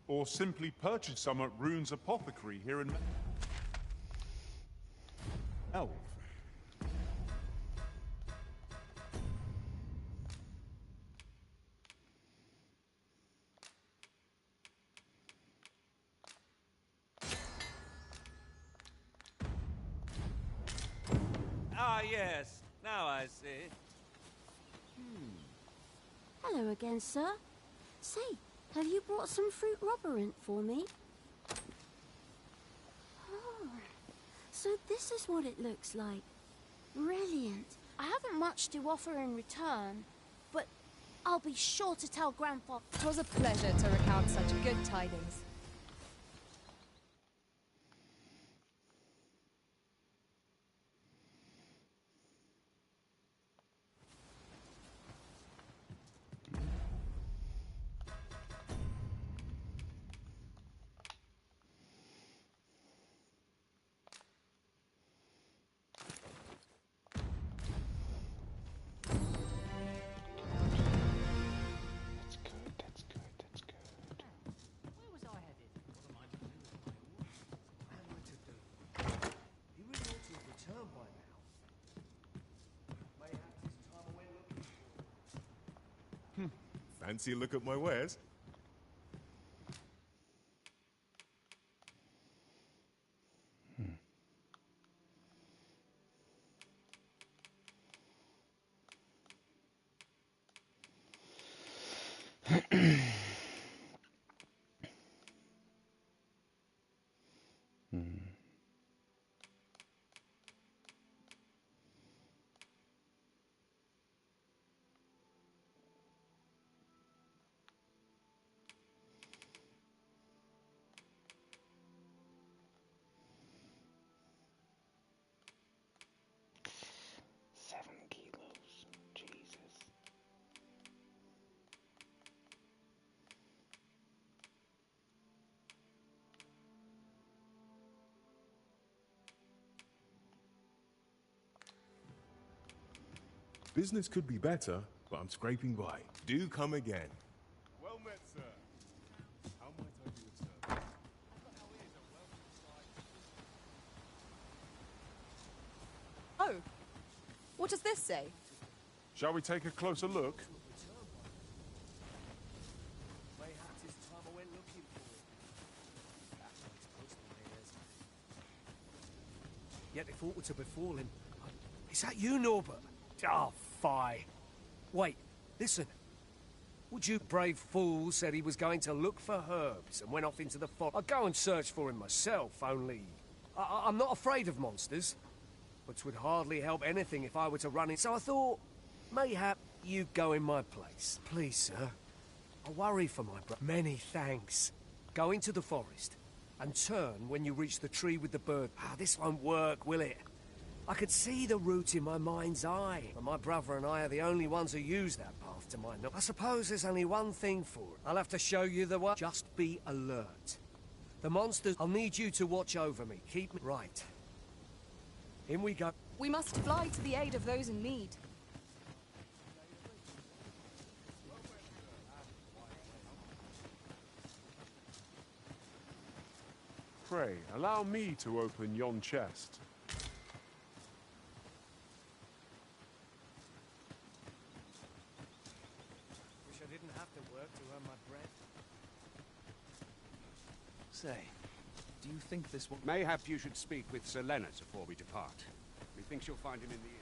or simply purchase some at Rune's apothecary here in... Elf. Ah, yes. Now I see. Hello again, sir. Say, have you brought some fruit robberant for me? Oh, so this is what it looks like. Brilliant. I haven't much to offer in return, but I'll be sure to tell Grandpa. It was a pleasure to recount such good tidings. Fancy a look at my wares? Business could be better, but I'm scraping by. Do come again. Well met, sir. How might I be of service? Oh, what does this say? Shall we take a closer look? Mayhaps it's time I went looking for it. That makes postal ears. Yet if aught were to befall him... Is that you, Norbert? Oh, fie. Wait, listen. Would you brave fool said he was going to look for herbs and went off into the forest? I'd go and search for him myself, only... I'm not afraid of monsters, but 'twould hardly help anything if I were to run in. So I thought, mayhap you go in my place. Please, sir. I worry for my brother. Many thanks. Go into the forest and turn when you reach the tree with the bird. Ah, this won't work, will it? I could see the route in my mind's eye, but my brother and I are the only ones who use that path to my knowledge. I suppose there's only one thing for it. I'll have to show you the way. Just be alert. The monsters... I'll need you to watch over me. Keep me... Right. In we go. We must fly to the aid of those in need. Pray, allow me to open yon chest. Wish I didn't have to work. work to earn my bread. Say, do you think this will... Mayhap you should speak with Sir Leonard before we depart. Methinks you'll find him in the inn.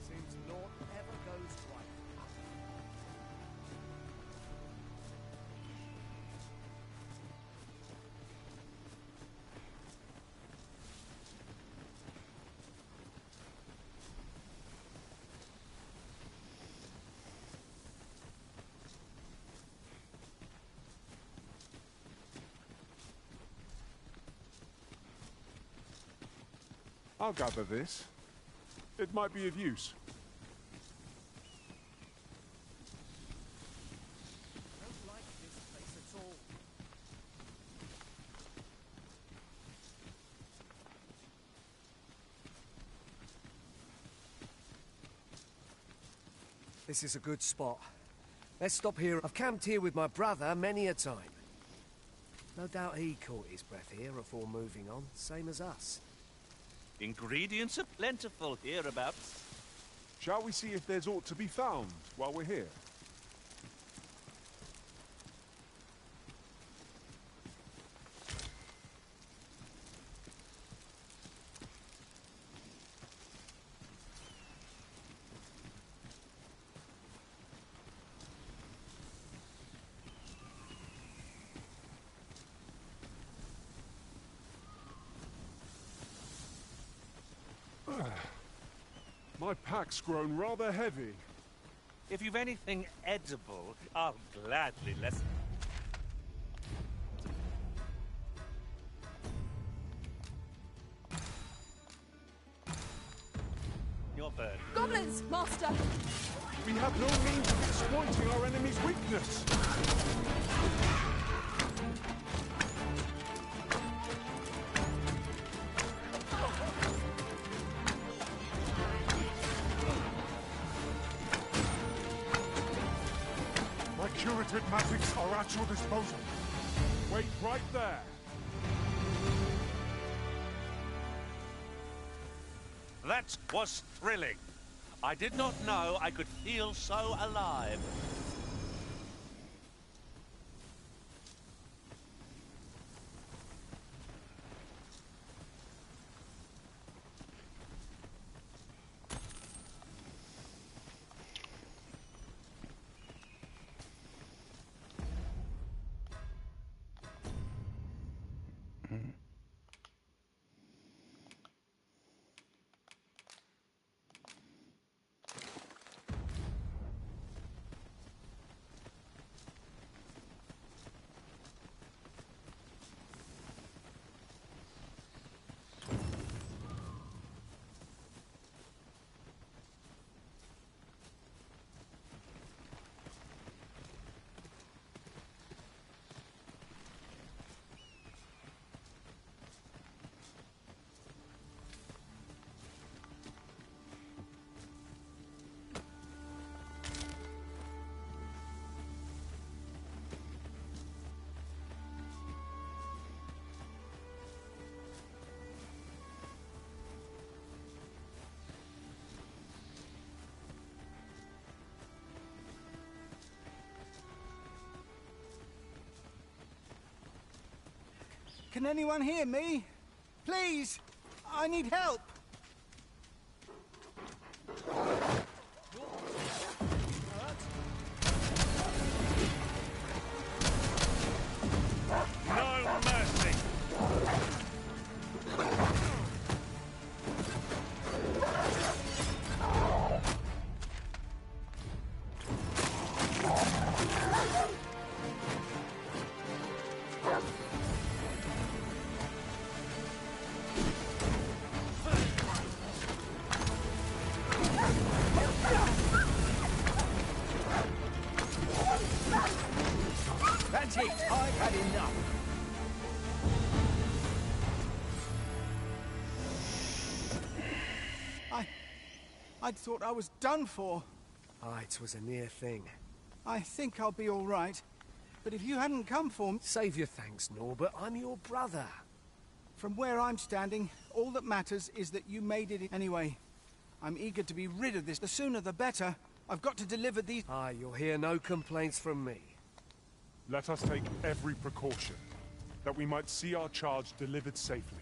Seems naught ever goes right. I'll gather this. It might be of use. I don't like this place at all. This is a good spot. Let's stop here. I've camped here with my brother many a time. No doubt he caught his breath here before moving on, same as us. Ingredients are plentiful hereabouts. Shall we see if there's aught to be found while we're here? My pack's grown rather heavy. If you've anything edible, I'll gladly listen. Your bird. Goblins, master! We have no means of exploiting our enemy's weakness. My curative magics are at your disposal. Wait right there. That was thrilling. I did not know I could feel so alive. Can anyone hear me? Please! I need help! No mercy! I'd thought I was done for. Ah, it was a near thing. I think I'll be all right. But if you hadn't come for me... Save your thanks, Norbert. I'm your brother. From where I'm standing, all that matters is that you made it anyway. I'm eager to be rid of this. The sooner the better. I've got to deliver these... Ah, you'll hear no complaints from me. Let us take every precaution, that we might see our charge delivered safely.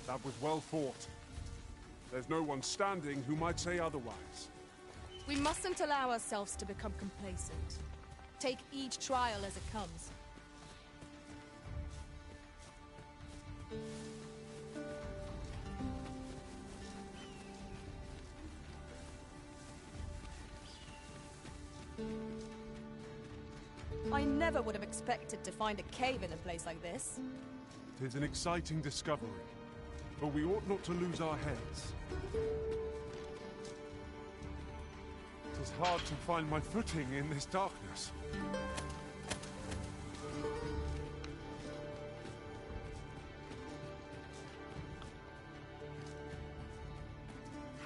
That was well fought. There's no one standing who might say otherwise. We mustn't allow ourselves to become complacent. Take each trial as it comes. I never would have expected to find a cave in a place like this. 'Tis an exciting discovery, but we ought not to lose our heads. 'Tis hard to find my footing in this darkness.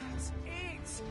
That's it!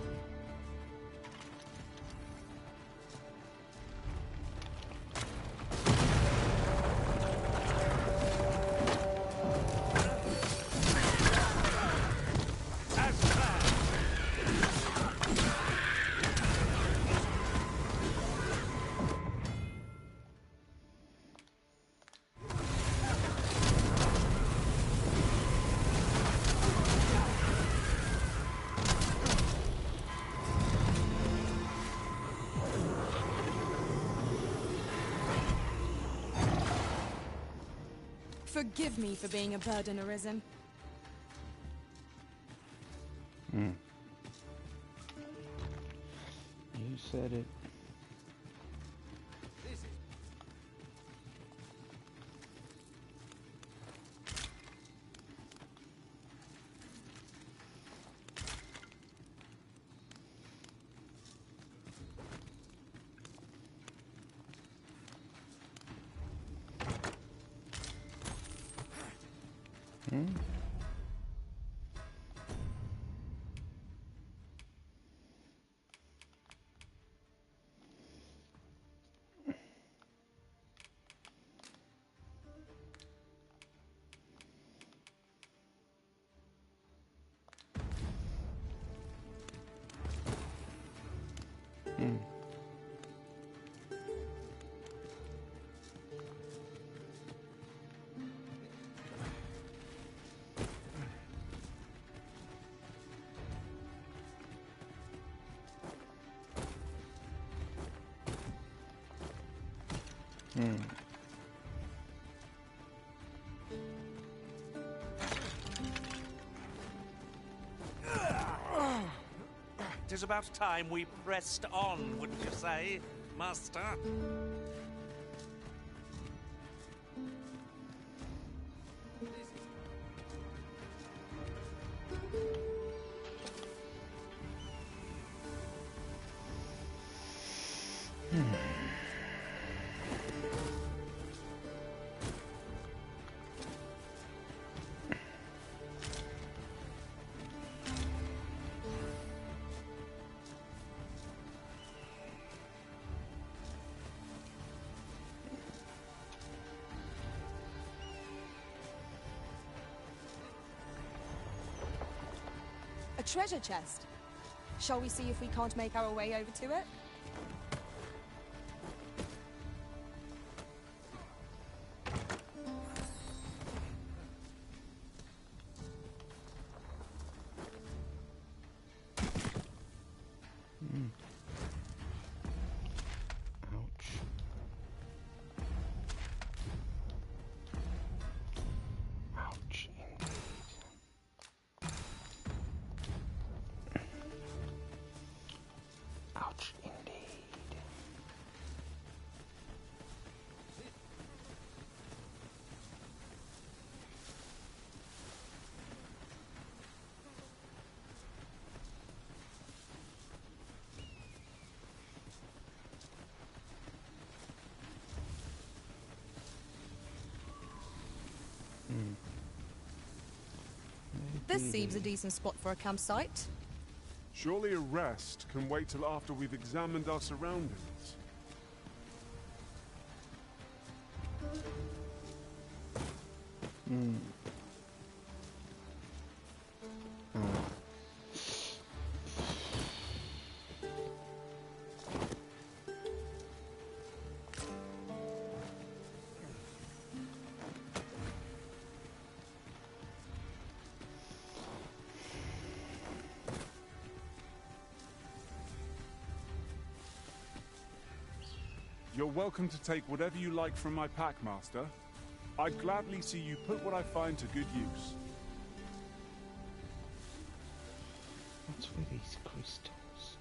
Forgive me for being a burden, Arisen. You said it. Tis about time we pressed on, wouldn't you say, Master? A treasure chest. Shall we see if we can't make our way over to it? This seems a decent spot for a campsite. Surely a rest can wait till after we've examined our surroundings. You're welcome to take whatever you like from my pack, Master. I'd gladly see you put what I find to good use. What's with these crystals?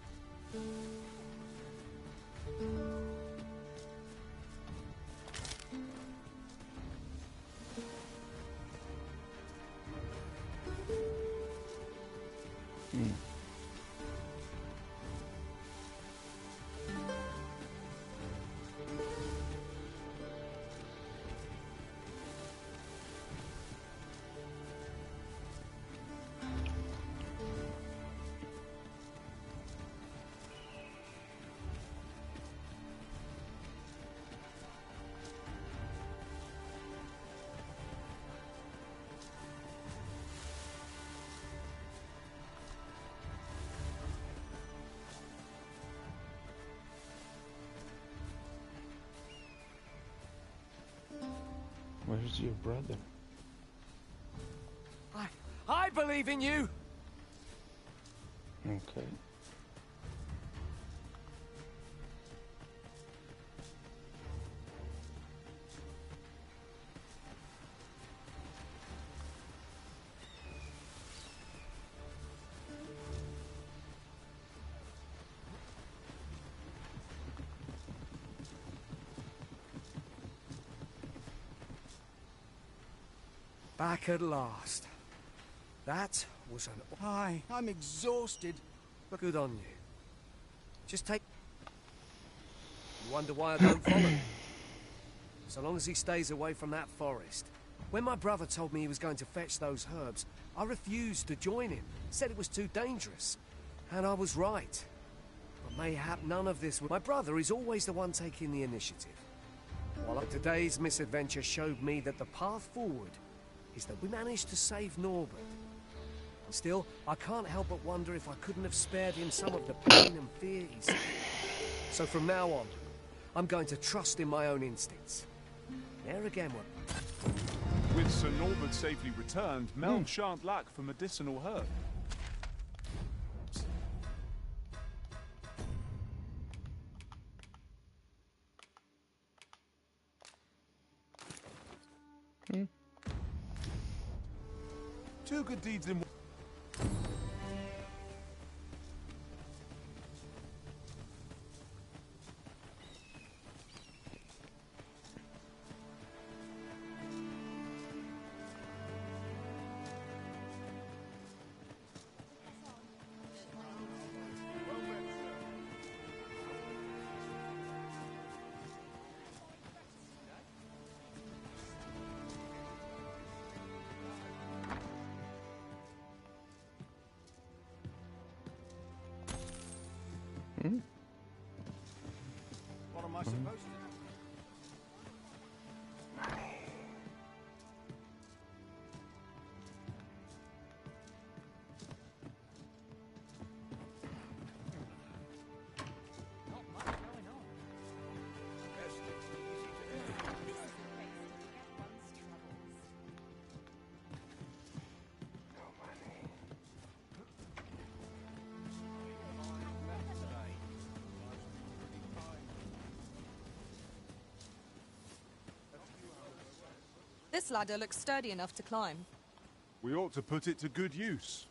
Where's your brother? I believe in you! Okay. Back at last. That was an... Aye, I'm exhausted. But good on you. Just take... You wonder why I don't follow him. So long as he stays away from that forest. When my brother told me he was going to fetch those herbs, I refused to join him. Said it was too dangerous. And I was right. But mayhap none of this... My brother is always the one taking the initiative. While today's misadventure showed me that the path forward is that we managed to save Norbert. And still, I can't help but wonder if I couldn't have spared him some of the pain and fear he suffered. So from now on, I'm going to trust in my own instincts. There again, With Sir Norbert safely returned, Mel shan't lack for medicinal herbs. Two good deeds in one. What am I supposed to do? This ladder looks sturdy enough to climb. We ought to put it to good use.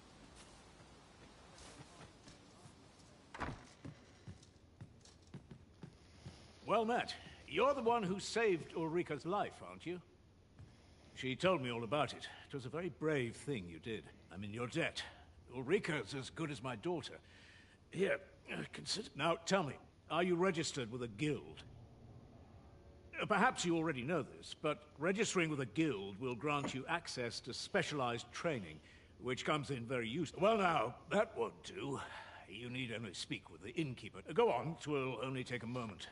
Well met. You're the one who saved Ulrika's life, aren't you? She told me all about it. It was a very brave thing you did. I'm in your debt. Ulrika's as good as my daughter. Here, consider... Now, tell me, are you registered with a guild? Perhaps you already know this, but registering with a guild will grant you access to specialized training, which comes in very useful. Well now, that won't do. You need only speak with the innkeeper. Go on, 'twill only take a moment.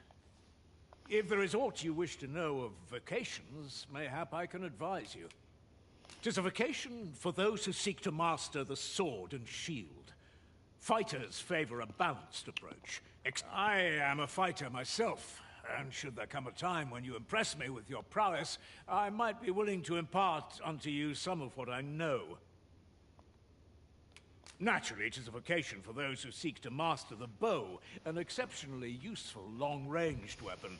If there is aught you wish to know of vacations, mayhap I can advise you. 'Tis a vacation for those who seek to master the sword and shield. Fighters favor a balanced approach. I am a fighter myself, and should there come a time when you impress me with your prowess, I might be willing to impart unto you some of what I know. Naturally, it is a vocation for those who seek to master the bow, an exceptionally useful long-ranged weapon.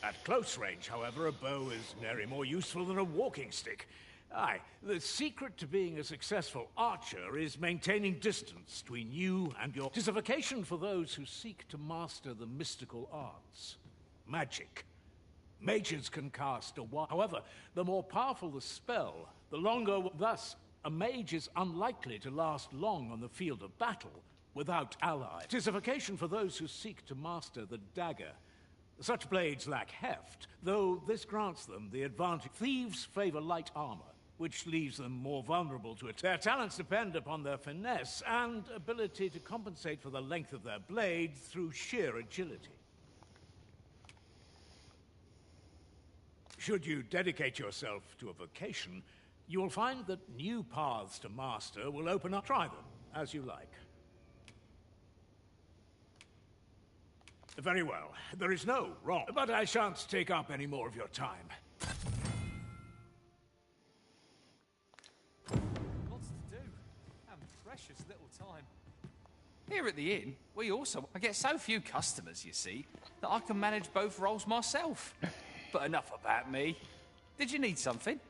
At close range, however, a bow is nary more useful than a walking stick. Aye, the secret to being a successful archer is maintaining distance between you and your... 'Tis a vocation for those who seek to master the mystical arts. Magic. Mages can cast a wand. However, the more powerful the spell, the longer... Thus, a mage is unlikely to last long on the field of battle without allies. 'Tis a vocation for those who seek to master the dagger. Such blades lack heft, though this grants them the advantage. Thieves favor light armor, which leaves them more vulnerable to it. Their talents depend upon their finesse and ability to compensate for the length of their blade through sheer agility. Should you dedicate yourself to a vocation, you will find that new paths to master will open up. Try them, as you like. Very well. There is no wrong, but I shan't take up any more of your time. Lots to do, and precious little time. Here at the inn, I get so few customers, you see, that I can manage both roles myself. But enough about me. Did you need something?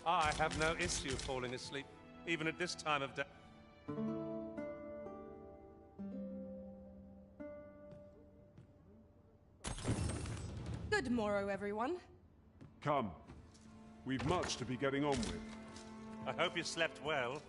I have no issue falling asleep, even at this time of day. Good morrow, everyone. Come. We've much to be getting on with. I hope you slept well.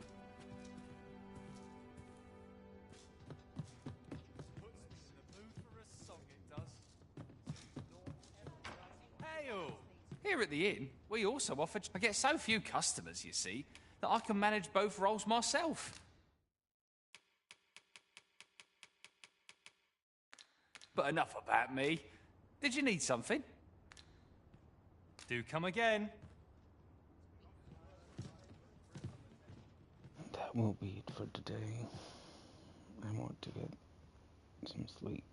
Here at the inn, we also offer... I get so few customers, you see, that I can manage both roles myself. But enough about me. Did you need something? Do come again. That will be it for today. I want to get some sleep.